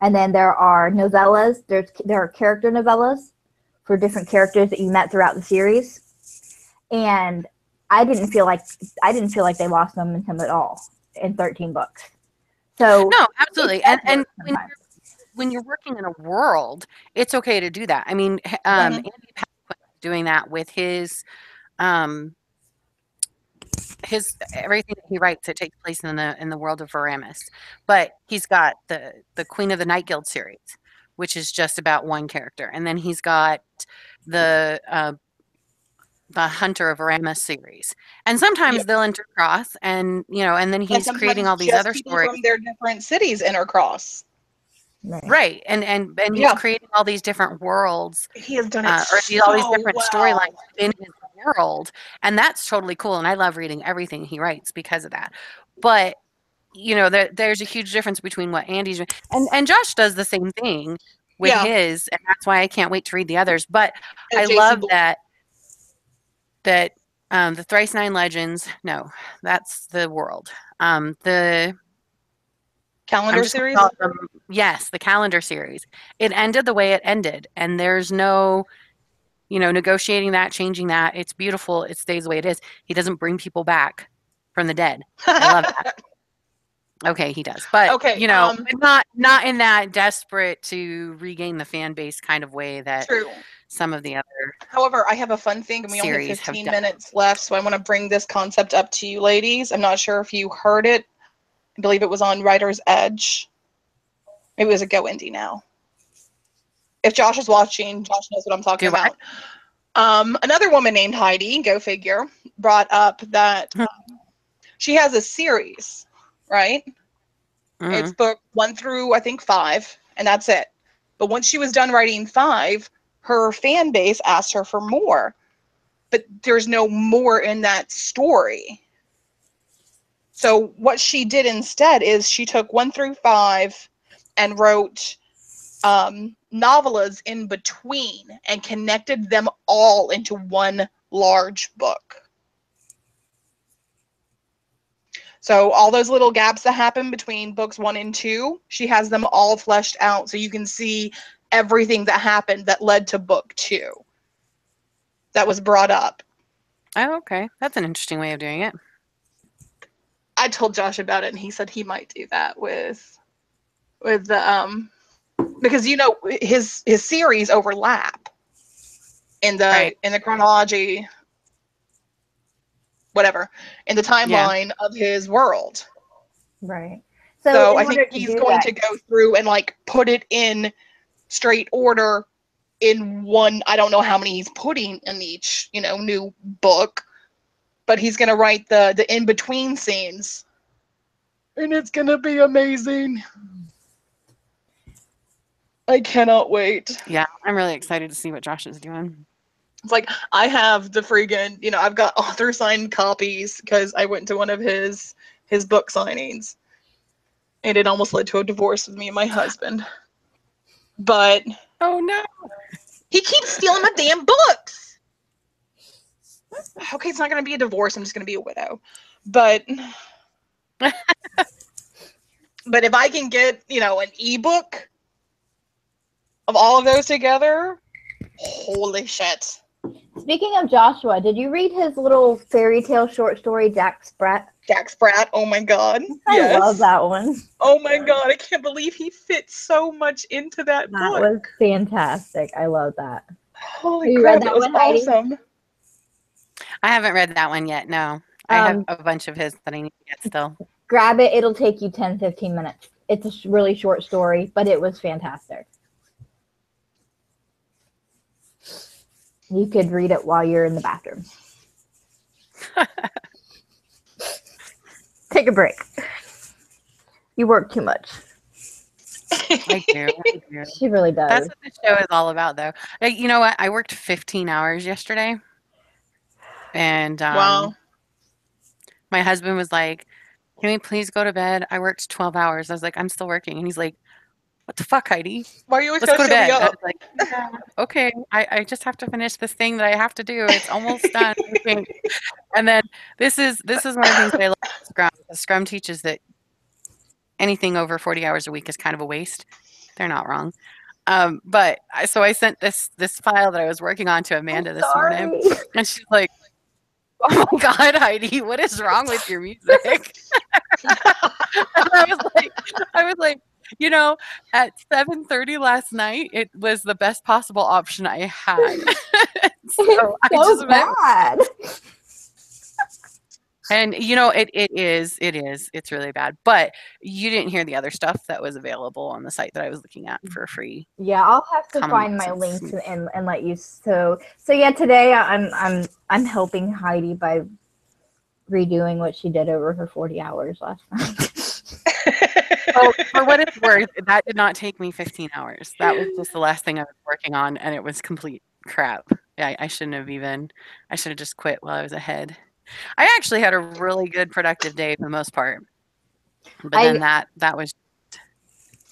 And then there are novellas. There are character novellas for different characters that you met throughout the series. And I didn't feel like they lost momentum at all in 13 books. So no, absolutely. And when you're working in a world, it's okay to do that. I mean, Andy Paquin doing that with his everything that he writes, it takes place in the world of Varamis. But he's got the Queen of the Night Guild series, which is just about one character, and then he's got the Hunter of Varamis series, and sometimes they'll intercross, and and then he's creating all these other stories from their different cities intercross. Right, and he's creating all these different worlds. He has done it all these different storylines in his world, and that's totally cool. And I love reading everything he writes because of that. But there's a huge difference between what Andy's doing, and Josh does the same thing with Yeah. his, and that's why I can't wait to read the others. But And I Jason love Blum. that the Thrice Nine Legends. No, that's the world. The Calendar I'm just gonna series. call it yes, the calendar series. It ended the way it ended, and there's no, negotiating that, changing that. It's beautiful. It stays the way it is. He doesn't bring people back from the dead. I love that. Okay, he does, but Okay, not in that desperate to regain the fan base kind of way that true. some of the other However, I have a fun thing, and we only have series have 15 done. minutes left, so I want to bring this concept up to you, ladies. I'm not sure if you heard it. I believe it was on Writer's Edge. Maybe it was a Go Indie Now. If Josh is watching, Josh knows what I'm talking Do I? about. Another woman named Heidi, go figure, brought up that she has a series, right? It's book 1 through, I think, 5, and that's it. But once she was done writing 5, her fan base asked her for more. But there's no more in that story. So what she did instead is she took 1 through 5 and wrote novellas in between and connected them all into one large book. So all those little gaps that happen between books 1 and 2, she has them all fleshed out so you can see everything that happened that led to book 2 that was brought up. Oh, okay. That's an interesting way of doing it. I told Josh about it, and he said he might do that with the because his series overlap in the chronology, whatever, in the timeline of his world. Right. So I think he's going to go through and like put it in straight order in one. I don't know how many he's putting in each, new book, but he's going to write the in between scenes, and it's going to be amazing. I cannot wait. Yeah, I'm really excited to see what Josh is doing. It's like I have the friggin', I've got author signed copies because I went to one of his book signings, and it almost led to a divorce with me and my husband. But oh no, he keeps stealing my damn books. Okay, it's not going to be a divorce. I'm just going to be a widow. But but if I can get an ebook of all of those together, holy shit. Speaking of Joshua, did you read his little fairy tale short story, Jack Sprat? Jack Sprat, oh my god. I love that one. Oh my god, I can't believe he fits so much into that book. That was fantastic. I love that. Holy crap, that was awesome. Heidi? I haven't read that one yet, no. I have a bunch of his that I need to get still. Grab it. It'll take you 10, 15 minutes. It's a really short story, but it was fantastic. You could read it while you're in the bathroom. Take a break. You work too much. I do. She really does. That's what the show is all about, though. You know what? I worked 15 hours yesterday. And wow. My husband was like, can we please go to bed? I worked 12 hours. I was like, I'm still working. And he's like, what the fuck, Heidi? Why are you always Let's go to bed. I was like, yeah, okay, I just have to finish this thing that I have to do. It's almost done. And then this is one of the things that I love about Scrum. Scrum teaches that anything over 40 hours a week is kind of a waste. They're not wrong. But I sent this file that I was working on to Amanda this morning, and she's like, oh my god, Heidi, what is wrong with your music? And I was like, at 7:30 last night, it was the best possible option I had. So I just bad. And it's really bad. But you didn't hear the other stuff that was available on the site that I was looking at for free. Yeah, I'll have to find my links and let you. So yeah, today I'm helping Heidi by redoing what she did over her 40 hours last night. Well, for what it's worth, that did not take me 15 hours. That was just the last thing I was working on, and it was complete crap. I shouldn't have I should have just quit while I was ahead. I actually had a really good productive day for the most part. But then that was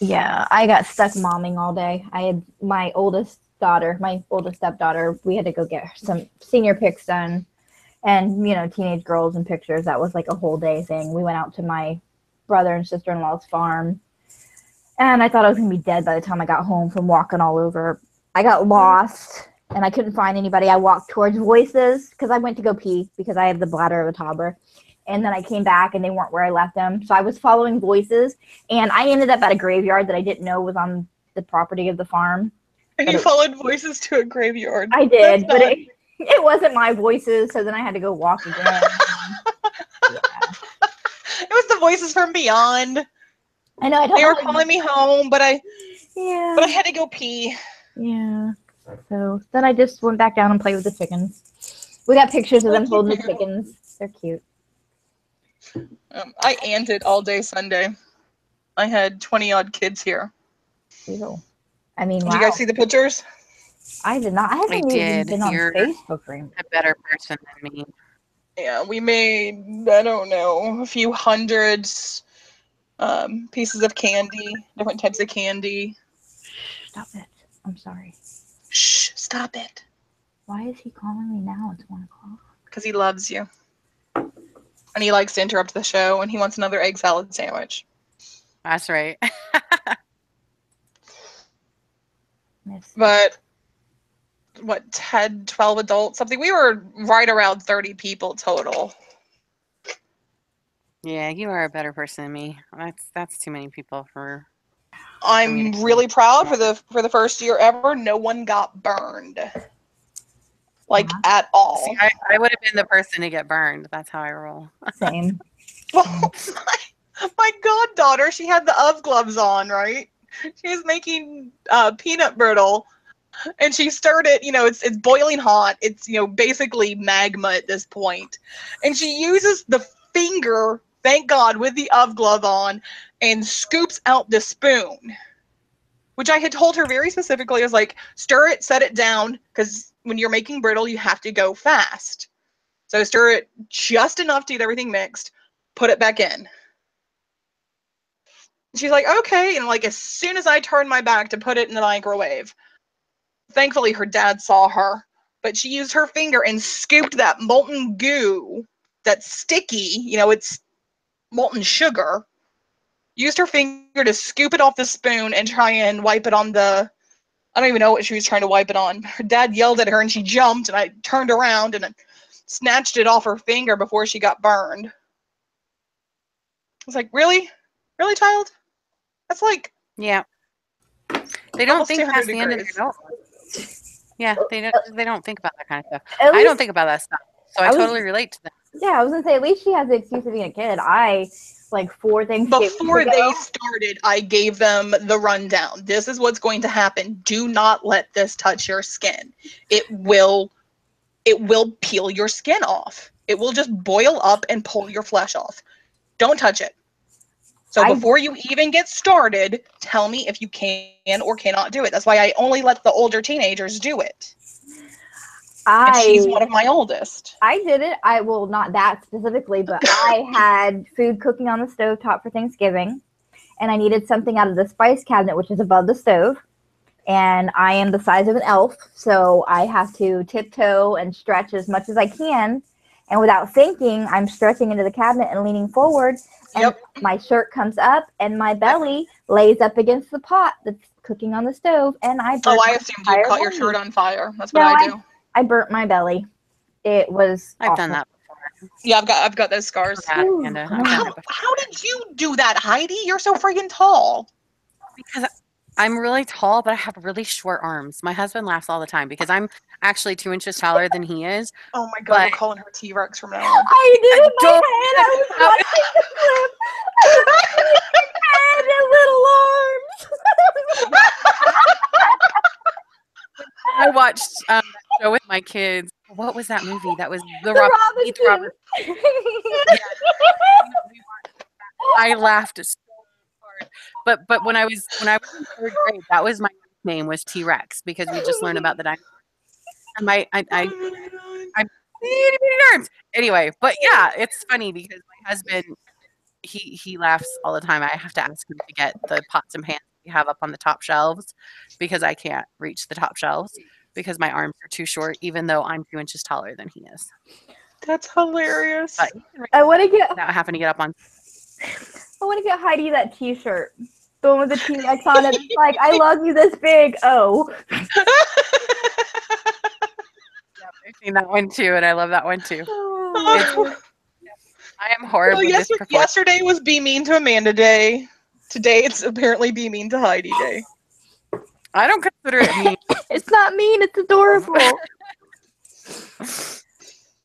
Yeah, I got stuck momming all day. I had my oldest stepdaughter. We had to go get some senior pics done, and teenage girls and pictures. That was like a whole day thing. We went out to my brother and sister-in-law's farm, and I thought I was gonna be dead by the time I got home from walking all over. I got lost and I couldn't find anybody. I walked towards Voices because I went to go pee because I have the bladder of a toddler. And then I came back and they weren't where I left them. So I was following Voices, and I ended up at a graveyard that I didn't know was on the property of the farm. And you followed Voices to a graveyard. I did, but it wasn't my Voices, so then I had to go walk again. Yeah. It was the voices from beyond. I know. They were calling me home, but I had to go pee. Yeah. So then I just went back down and played with the chickens. We got pictures of them holding the chickens. They're cute. I anted all day Sunday. I had 20-odd kids here. Ew. I mean, Did you guys see the pictures? I did not. I haven't even been on Facebook. A better person than me. Yeah, we made, I don't know, a few hundred pieces of candy, different types of candy. Stop it. I'm sorry. Shh, stop it. Why is he calling me now? It's 1 o'clock. Because he loves you. And he likes to interrupt the show, and he wants another egg salad sandwich. That's right. But, 10, 12 adults, something? We were right around 30 people total. Yeah, you are a better person than me. That's too many people for... I'm really proud for the first year ever. No one got burned. At all. See, I would have been the person to get burned. That's how I roll. Same. Well, my goddaughter, she had the UV gloves on, right? She was making peanut brittle, and she stirred it. It's boiling hot. It's basically magma at this point, and she uses the finger, thank God, with the UV glove on, and scoops out the spoon. Which I had told her very specifically, I was like, stir it, set it down, because when you're making brittle, you have to go fast. So stir it just enough to get everything mixed, put it back in. She's like, okay, and as soon as I turned my back to put it in the microwave, thankfully her dad saw her, but she used her finger and scooped that molten goo, that's sticky, it's molten sugar, used her finger to scoop it off the spoon and try and wipe it on I don't even know what she was trying to wipe it on. Her dad yelled at her and she jumped, and I turned around and snatched it off her finger before she got burned. I was like, really? Really, child? That's yeah. They don't think past the end of degrees. their life. Yeah, they don't think about that kind of stuff. I don't think about that stuff. So I totally relate to them. Yeah, I was gonna say, at least she has the excuse of being a kid. I 4 things before they started, I gave them the rundown. This is what's going to happen. Do not let this touch your skin. It will peel your skin off. It will just boil up and pull your flesh off. Don't touch it. So before you even get started, tell me if you can or cannot do it. That's why I only let the older teenagers do it. And she's one of my oldest. I did it. Not that specifically, but I had food cooking on the stovetop for Thanksgiving, and I needed something out of the spice cabinet, which is above the stove. And I am the size of an elf, so I have to tiptoe and stretch as much as I can. And without thinking, I'm stretching into the cabinet and leaning forward. And my shirt comes up, and my belly lays up against the pot that's cooking on the stove. And I assumed you caught your shirt on fire. That's what I do. I burnt my belly. It was I've done that before. Yeah, I've got those scars. How did you do that, Heidi? You're so freaking tall. Because I'm really tall, but I have really short arms. My husband laughs all the time because I'm actually 2 inches taller than he is. Oh my God, we're calling her T-Rex from now on. I did it in my head. I was watching the clip. And little arms. I watched a show with my kids. What was that movie? That was the Robert. I laughed so hard. But when I was in 3rd grade, that was my name was T-Rex because we just learned about the dinosaurs. And I'm nerds. Anyway, but yeah, it's funny because my husband he laughs all the time. I have to ask him to get the pots and pans we have up on the top shelves because I can't reach the top shelves because my arms are too short, even though I'm 2 inches taller than he is. That's hilarious. But he can reach I want to get without having to get up on. Heidi that T-shirt, the one with the T-Rex on it. It's like, I love you this big. Oh, Yeah, I've seen that one too, and I love that one too. Oh. I am horribly Well, disproportionate. yesterday was Be Mean to Amanda Day. Today it's apparently Be Mean to Heidi Day. I don't consider it mean. it's not mean. It's adorable.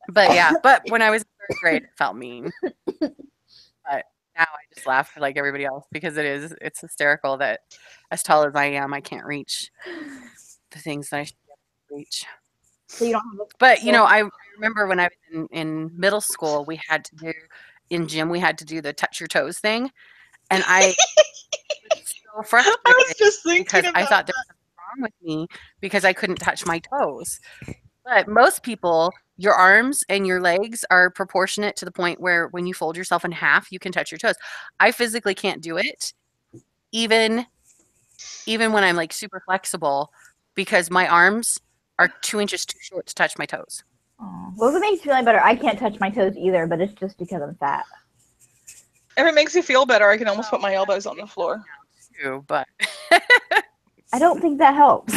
But yeah, but when I was in 3rd grade, it felt mean. But now I just laugh like everybody else because it's hysterical that as tall as I am, I can't reach the things that I should be able to reach. So you don't have a But you know, I remember when I was in middle school, we had to do the touch your toes thing, and I was so frustrated I was just thinking because about I thought there was something wrong with me because I couldn't touch my toes. But most people, your arms and your legs are proportionate to the point where when you fold yourself in half, you can touch your toes. I physically can't do it, even when I'm like super flexible, because my arms are 2 inches too short to touch my toes. Oh. Well, if it makes you feel better, I can't touch my toes either, but it's just because I'm fat. If it makes you feel better, I can almost put my elbows on the floor. Too, but I don't think that helps.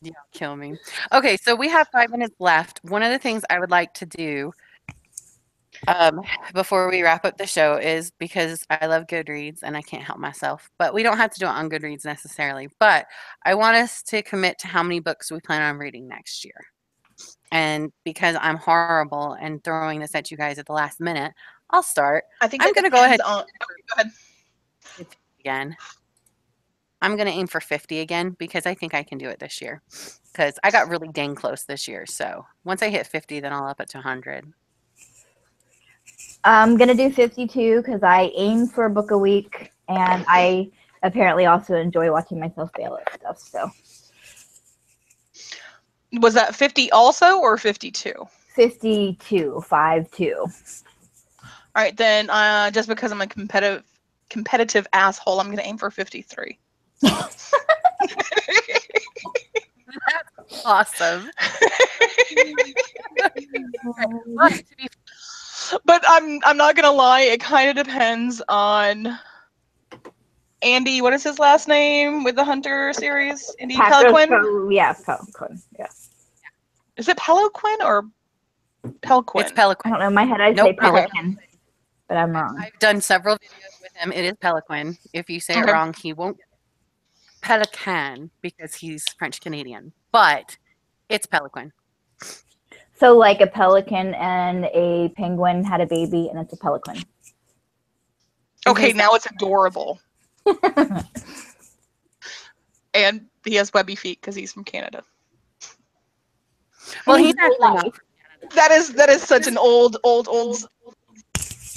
yeah, kill me. Okay, so we have 5 minutes left. One of the things I would like to do before we wrap up the show is, because I love Goodreads and I can't help myself, but we don't have to do it on Goodreads necessarily, but I want us to commit to how many books we plan on reading next year. And because I'm horrible and throwing this at you guys at the last minute, I'll start. I think I'm going to go ahead. Okay, go ahead. Again. I'm going to aim for 50 again because I think I can do it this year because I got really dang close this year. So once I hit 50, then I'll up it to 100. I'm going to do 52 because I aim for a book a week, and I apparently also enjoy watching myself fail at stuff. So Was that 50 also or 52? 52, 5-2. All right, then just because I'm a competitive asshole, I'm going to aim for 53. That's awesome. But I'm not going to lie, it kind of depends on Andy, what is his last name with the Hunter series? Andy Peliquin? Yeah, Peliquin. Yeah. Is it Peliquin or Pelquin? It's Peliquin. I don't know. In my head, I say Pelican, but I'm wrong. I've done several videos with him. It is Peliquin. If you say it wrong, he won't. Pelican, because he's French Canadian, but it's Peliquin. So, like a pelican and a penguin had a baby, and it's a pelican. Okay, now it's adorable. And he has webby feet because he's from Canada. Well, he's actually not from Canada. That is such an old.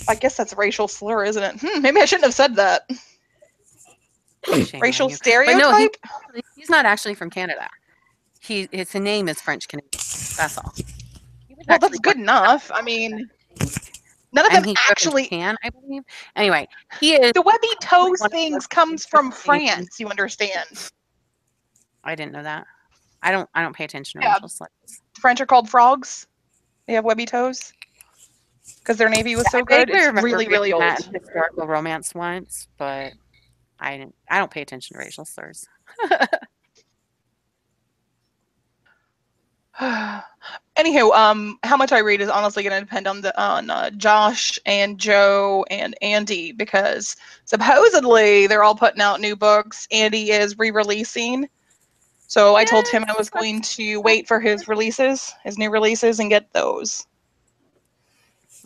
I guess that's a racial slur, isn't it? Maybe I shouldn't have said that. Racial stereotype? But no, he's not actually from Canada. His name is French Canadian. That's all. Well, that's good enough. I mean, none of them actually can, I believe. Anyway, he is. The webby toes things comes from France. You understand? I didn't know that. I don't pay attention to racial slurs. French are called frogs. They have webby toes because their navy was so good. It's really, really old. Historical romance once, but I don't pay attention to racial slurs. Anywho, how much I read is honestly going to depend on Josh and Joe and Andy, because supposedly they're all putting out new books. Andy is re-releasing, so I told him I was going to wait for his new releases, and get those.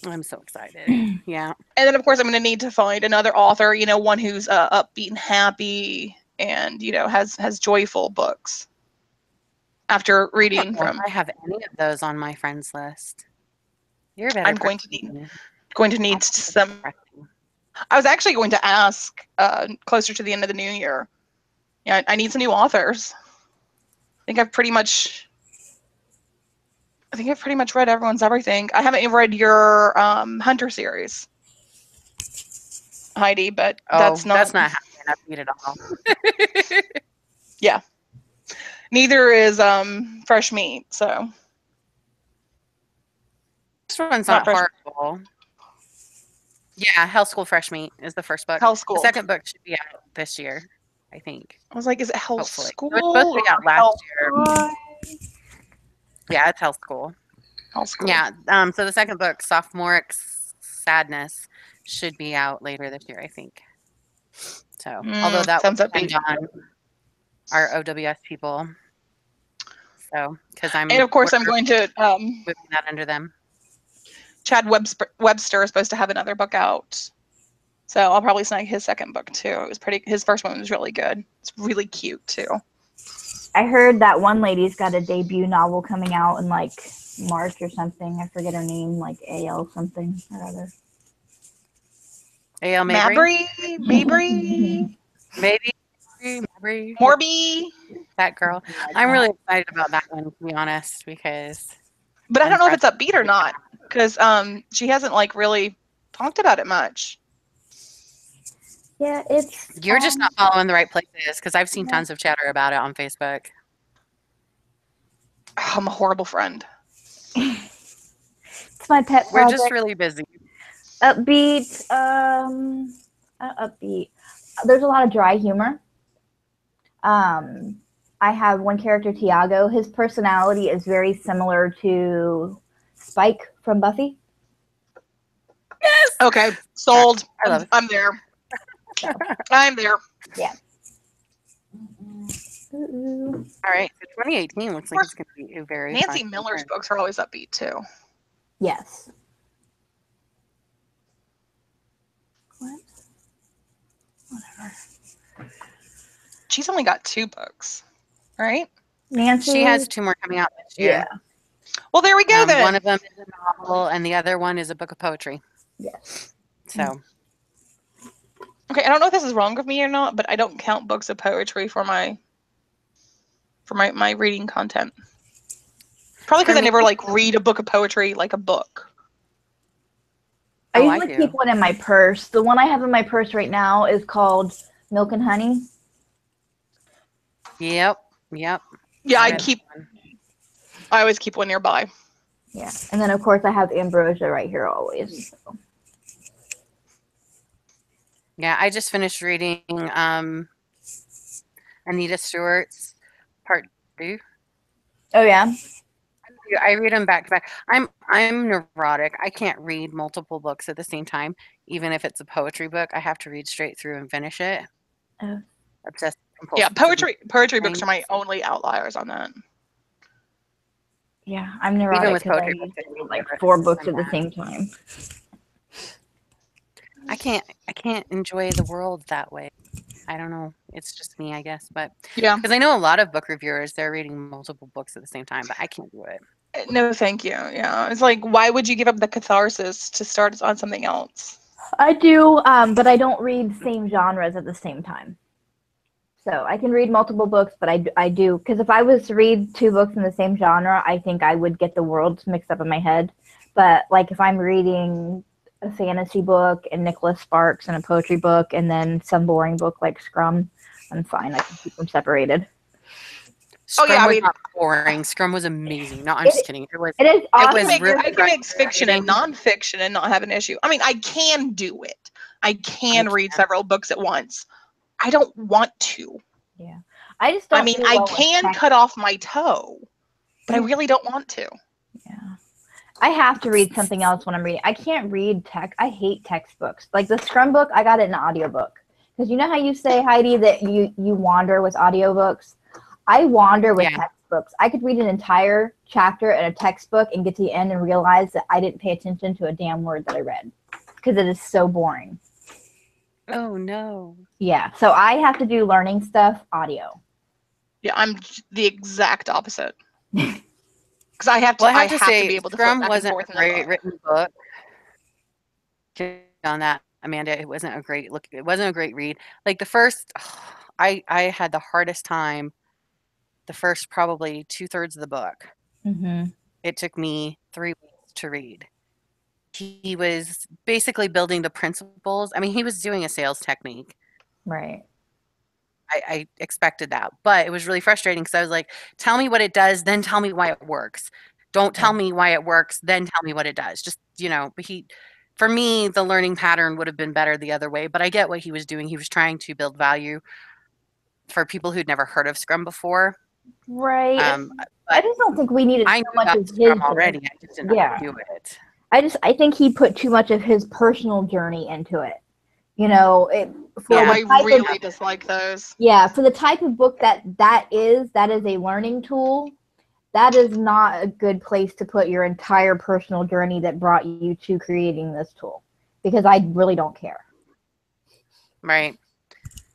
I'm so excited. Yeah. And then of course I'm going to need to find another author, one who's upbeat and happy, and has joyful books. After reading from, I have any of those on my friends list. You're better. I'm going to need some. I was actually going to ask closer to the end of the new year. Yeah, I need some new authors. I think I've pretty much read everyone's everything. I haven't even read your Hunter series. Heidi, but Oh, that's not happy and upbeat at all. yeah. Neither is Fresh Meat, so This one's not not Fresh horrible. Yeah, Hell School Fresh Meat is the first book. Hell The School. second book should be out this year, I think. I was like, is it Hell Hopefully. School? It was supposed to be out or last Hell year. Yeah, it's Hell School. Hell School. Yeah. So the second book, Sophomoric Sadness, should be out later this year, I think. So, although that sounds will upbeat. depend on our OWS people. So, because And of course, I'm going to moving that under them. Chad Webster is supposed to have another book out, so I'll probably snag his second book too. It was pretty. His first one was really good. It's really cute too. I heard that one lady's got a debut novel coming out in like March or something. I forget her name, like AL something or other. AL Mabry? Mabry. Mabry. Morby. That girl. I'm really excited about that one, to be honest, because. But I don't know if it's upbeat or not, because she hasn't like really talked about it much. Yeah, it's. You're just not following the right places, because I've seen tons of chatter about it on Facebook. I'm a horrible friend. It's my pet project. We're just really busy. Upbeat. Upbeat. There's a lot of dry humor. I have one character, Tiago. His personality is very similar to Spike from Buffy. Yes. Okay, sold. I love it. I'm there. I'm there. Yeah. All right. So 2018 looks like it's going to be a very Nancy fun Miller's year. books are always upbeat too. Yes. What? Whatever. She's only got 2 books, right? Nancy. She has 2 more coming out this year. Yeah. Well, there we go then. One of them is a novel, and the other one is a book of poetry. Yes. So. Okay, I don't know if this is wrong of me or not, but I don't count books of poetry for my reading content. Probably because I never like read a book of poetry like a book. I usually keep one in my purse. The one I have in my purse right now is called Milk and Honey. Yep. Yeah, I always keep one nearby. Yeah, and then of course I have Ambrosia right here always. So. Yeah, I just finished reading Anita Stewart's Part 2. Oh yeah. I read them back to back. I'm neurotic. I can't read multiple books at the same time, even if it's a poetry book. I have to read straight through and finish it. Oh. Obsessed. Yeah, poetry books are my only outliers on that. Yeah, I'm neurotic because I need to read like 4 books at the same time. I can't enjoy the world that way. I don't know. It's just me, I guess. But yeah, because I know a lot of book reviewers, they're reading multiple books at the same time, but I can't do it. No, thank you. Yeah, it's like, why would you give up the catharsis to start on something else? I do, but I don't read same genres at the same time. So I can read multiple books, but I do, because if I was to read 2 books in the same genre, I think I would get the worlds mixed up in my head. But like if I'm reading a fantasy book and Nicholas Sparks and a poetry book and then some boring book like Scrum, I'm fine. I can keep them separated. Scrum was not boring. Scrum was amazing. No, I'm just kidding. It is awesome. I can mix fiction and nonfiction and not have an issue. I mean, I can do it. I can read several books at once. I don't want to. Yeah. I just don't. I mean, I can cut off my toe, but I really don't want to. Yeah. I have to read something else when I'm reading. I can't read text. I hate textbooks. Like the Scrum book, I got it in an audiobook. Because you know how you say, Heidi, that you wander with audiobooks? I wander with textbooks. I could read an entire chapter in a textbook and get to the end and realize that I didn't pay attention to a damn word that I read. Because it is so boring. Oh, no. Yeah. So I have to do learning stuff audio. Yeah, I'm the exact opposite. Because I have to. Well, I have to be able to flip Scrum back wasn't and forth a great written book. On that, Amanda, it wasn't a great look. It wasn't a great read. Like the first, I had the hardest time. The first probably 2/3 of the book. Mm-hmm. It took me 3 weeks to read. he was basically building the principles. I mean, he was doing a sales technique. Right. I expected that, but it was really frustrating because I was like, tell me what it does, then tell me why it works. Don't tell me why it works, then tell me what it does. Just, but for me, the learning pattern would have been better the other way, but I get what he was doing. He was trying to build value for people who'd never heard of Scrum before. Right. I But just don't think we needed I so knew much about of his. Scrum already. I just didn't know how to do it. I think he put too much of his personal journey into it. I really dislike those. Yeah, for the type of book that is a learning tool. That is not a good place to put your entire personal journey that brought you to creating this tool, because I really don't care. Right.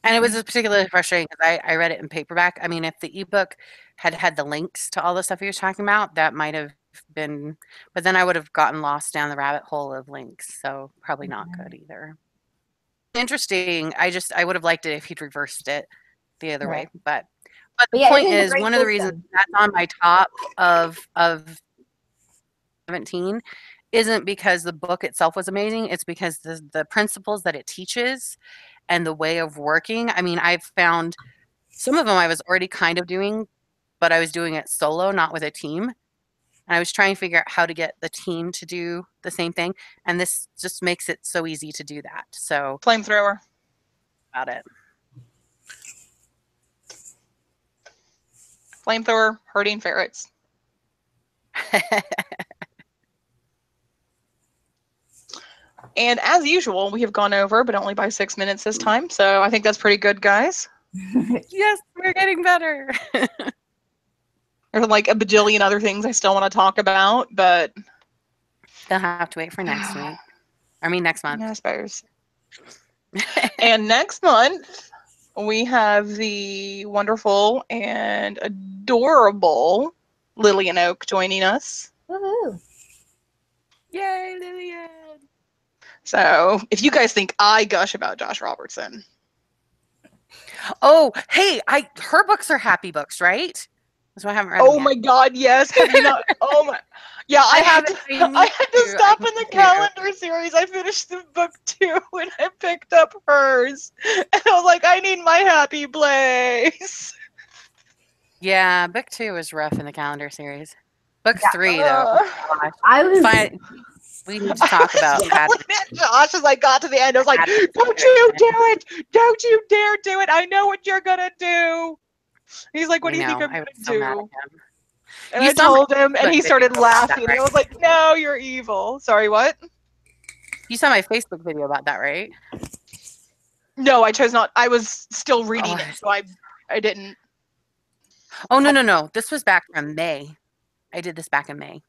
And it was particularly frustrating because I read it in paperback. I mean, if the ebook had the links to all the stuff he was talking about, that might have been, but then I would have gotten lost down the rabbit hole of links. So probably not good either. Interesting. I would have liked it if he'd reversed it the other way. But the point is, one of the reasons that's on my top of 17 isn't because the book itself was amazing. It's because the principles that it teaches and the way of working. I mean, I've found some of them I was already kind of doing, but I was doing it solo, not with a team. And I was trying to figure out how to get the team to do the same thing. And this just makes it so easy to do that. So Flamethrower. About it. Flamethrower, herding ferrets. And as usual, we have gone over, but only by 6 minutes this time. So I think that's pretty good, guys. Yes, we're getting better. There's like a bajillion other things I still want to talk about, but they'll have to wait for next week. I mean, next month. I suppose. And next month, we have the wonderful and adorable Lillian Oak joining us. Woohoo! Yay, Lillian! So, if you guys think I gush about Josh Robertson. Oh, hey, her books are happy books, right? That's why I haven't read Oh them my yet. God, yes. Have you not? Oh my. Yeah, I had to stop in the calendar series. I finished the book 2 and I picked up hers. And I was like, I need my happy place. Yeah, book 2 was rough in the calendar series. Book 3, though. We need to talk about Josh, as I got to the end, I was like, don't you do it! Don't you dare do it! I know what you're gonna do! He's like, what do you think I'm gonna do? And I told him, and he started laughing. And I was like, no, you're evil. Sorry, what? You saw my Facebook video about that, right? No, I chose not. I was still reading it, so I didn't. Oh, no. This was back from May. I did this back in May.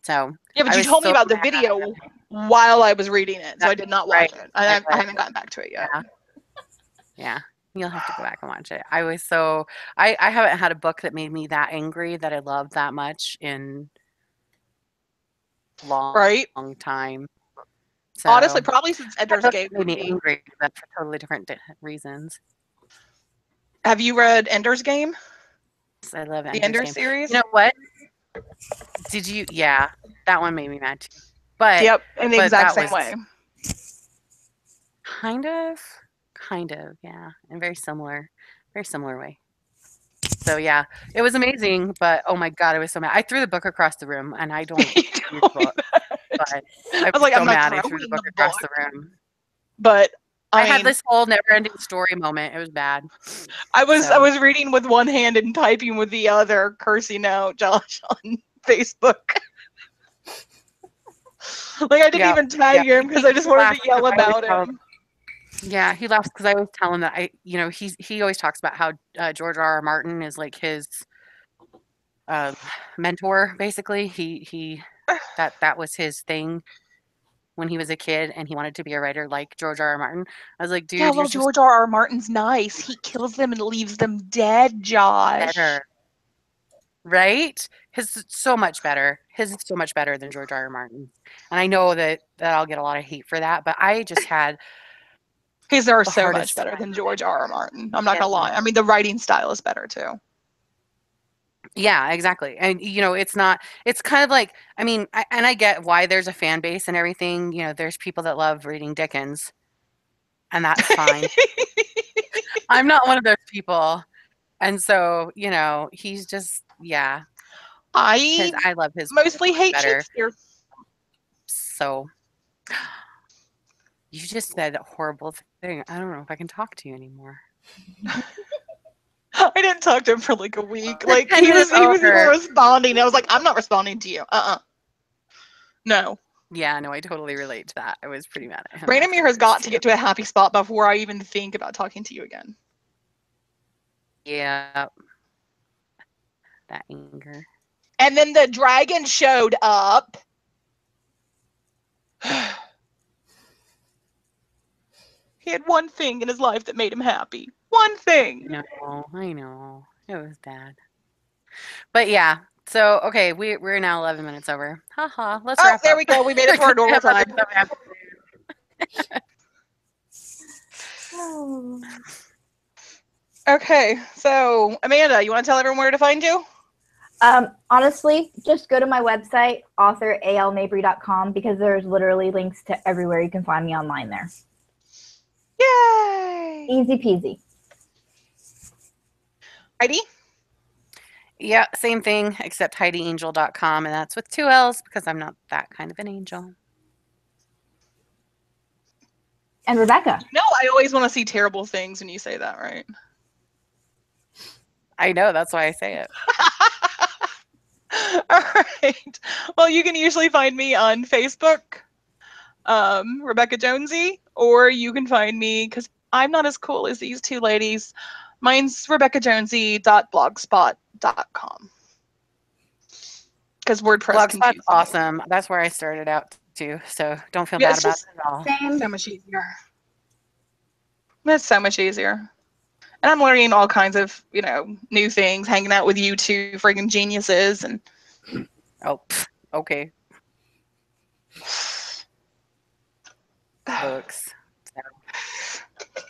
So yeah, but you told me about the video while I was reading it, so I did not watch it. I haven't gotten back to it yet. Yeah, you'll have to go back and watch it. I was so I haven't had a book that made me that angry that I loved that much in long time. So, honestly, probably since Ender's Game made me angry, but for totally different reasons. Have you read Ender's Game? Yes, I love the Ender's series. You know what? Did you? Yeah, that one made me mad too. But yep, in the exact same way. Kind of, yeah, in very similar way. So yeah, it was amazing, but oh my God, I was so mad. I threw the book across the room, and I don't read books, but I was like, so mad I threw the book across the room. But I had this whole never-ending story moment. It was bad. I was reading with one hand and typing with the other, cursing out Josh on Facebook. Like I didn't even tag him because I just wanted to yell about him. Yeah, he laughs because I always tell him that he always talks about how George R.R. Martin is like his mentor, basically. He that was his thing when he was a kid, and he wanted to be a writer like George R.R. Martin. I was like, dude, yeah, well, George R.R. Martin's nice. He kills them and leaves them dead, Josh. Better. Right? His is so much better. His is so much better than George R.R. Martin. And I know that I'll get a lot of hate for that, but I just had his are so much better than George R.R. Martin. I'm not gonna lie. I mean, the writing style is better too. Yeah, exactly. And it's not, it's kind of like, I mean, and I get why there's a fan base and everything. There's people that love reading Dickens, and that's fine. I'm not one of those people. And so, he's just, yeah, I I love his mostly hate better. Shakespeare. So you just said a horrible thing. I don't know if I can talk to you anymore. I didn't talk to him for like a week. Like And he it was even over. responding. I was like, I'm not responding to you. No. Yeah, no, I totally relate to that. I was pretty mad at him Brandomir has afterwards got to too. get to a happy spot before I even think about talking to you again. Yeah. That anger. And then the dragon showed up. He had one thing in his life that made him happy. One thing. I know. It was bad. But yeah. So okay, we're now 11 minutes over. Haha. Let's wrap up. There we go. We made it to our normal time. Okay, so Amanda, you want to tell everyone where to find you? Honestly, just go to my website, authoralmabry.com, because there's literally links to everywhere you can find me online there. Yay! Easy peasy. Heidi? Yeah, same thing, except HeidiAngell.com, and that's with 2 L's because I'm not that kind of an angel. And Rebekah. No, I always want to see terrible things when you say that, right? I know, that's why I say it. All right. Well, you can usually find me on Facebook, Rebekah Jonesy, or you can find me, because I'm not as cool as these two ladies. Mine's RebekahJonesy.blogspot.com. Because WordPress Blogspot's confused me. awesome. That's where I started out too, so don't feel bad about it at all. Same. So much easier. It's so much easier. And I'm learning all kinds of, new things, hanging out with you two friggin' geniuses. And Oh, okay. Books. So,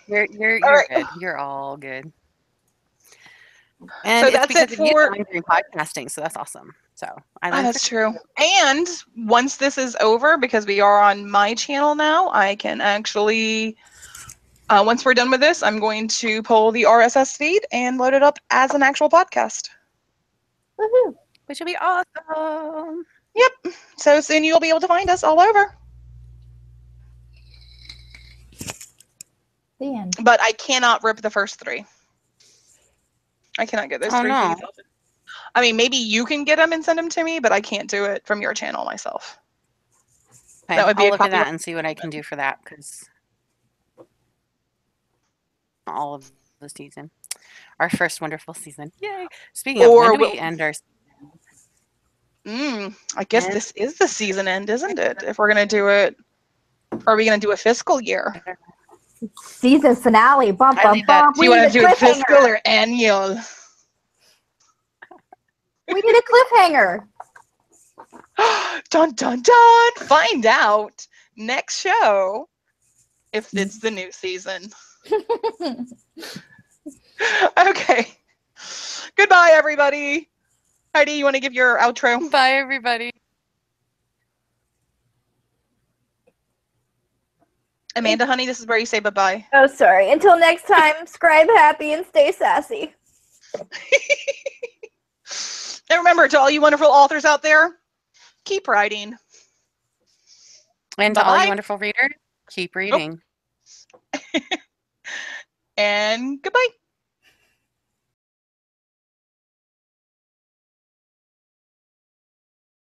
you're right. good. You're all good. And So it's that's because it of you for. that I'm doing podcasting, so that's awesome. So That's true. And once this is over, because we are on my channel now, I can actually. Once we're done with this, I'm going to pull the RSS feed and load it up as an actual podcast. Woohoo. Which will be awesome. Yep. So soon you'll be able to find us all over. The end. But I cannot rip the first 3. I cannot get those 3 no. feeds open. I mean, maybe you can get them and send them to me, but I can't do it from your channel myself. Okay, That would be I'll a look at that copyright. and see what I can do for that, because all of the season. Our first wonderful season. Yay. Speaking of, when do we end our I guess this is the season end, isn't it? If we're going to do it, are we going to do a fiscal year? Season finale. Bump, bump, bump. Do you want to do it fiscal or annual? We need a cliffhanger. Dun, dun, dun. Find out next show if it's the new season. Okay. Goodbye, everybody. Heidi, you want to give your outro? Bye, everybody. Amanda, honey, this is where you say bye-bye. Oh, sorry. Until next time, scribe happy and stay sassy. And remember, to all you wonderful authors out there, keep writing. And to all you wonderful readers, keep reading. And goodbye.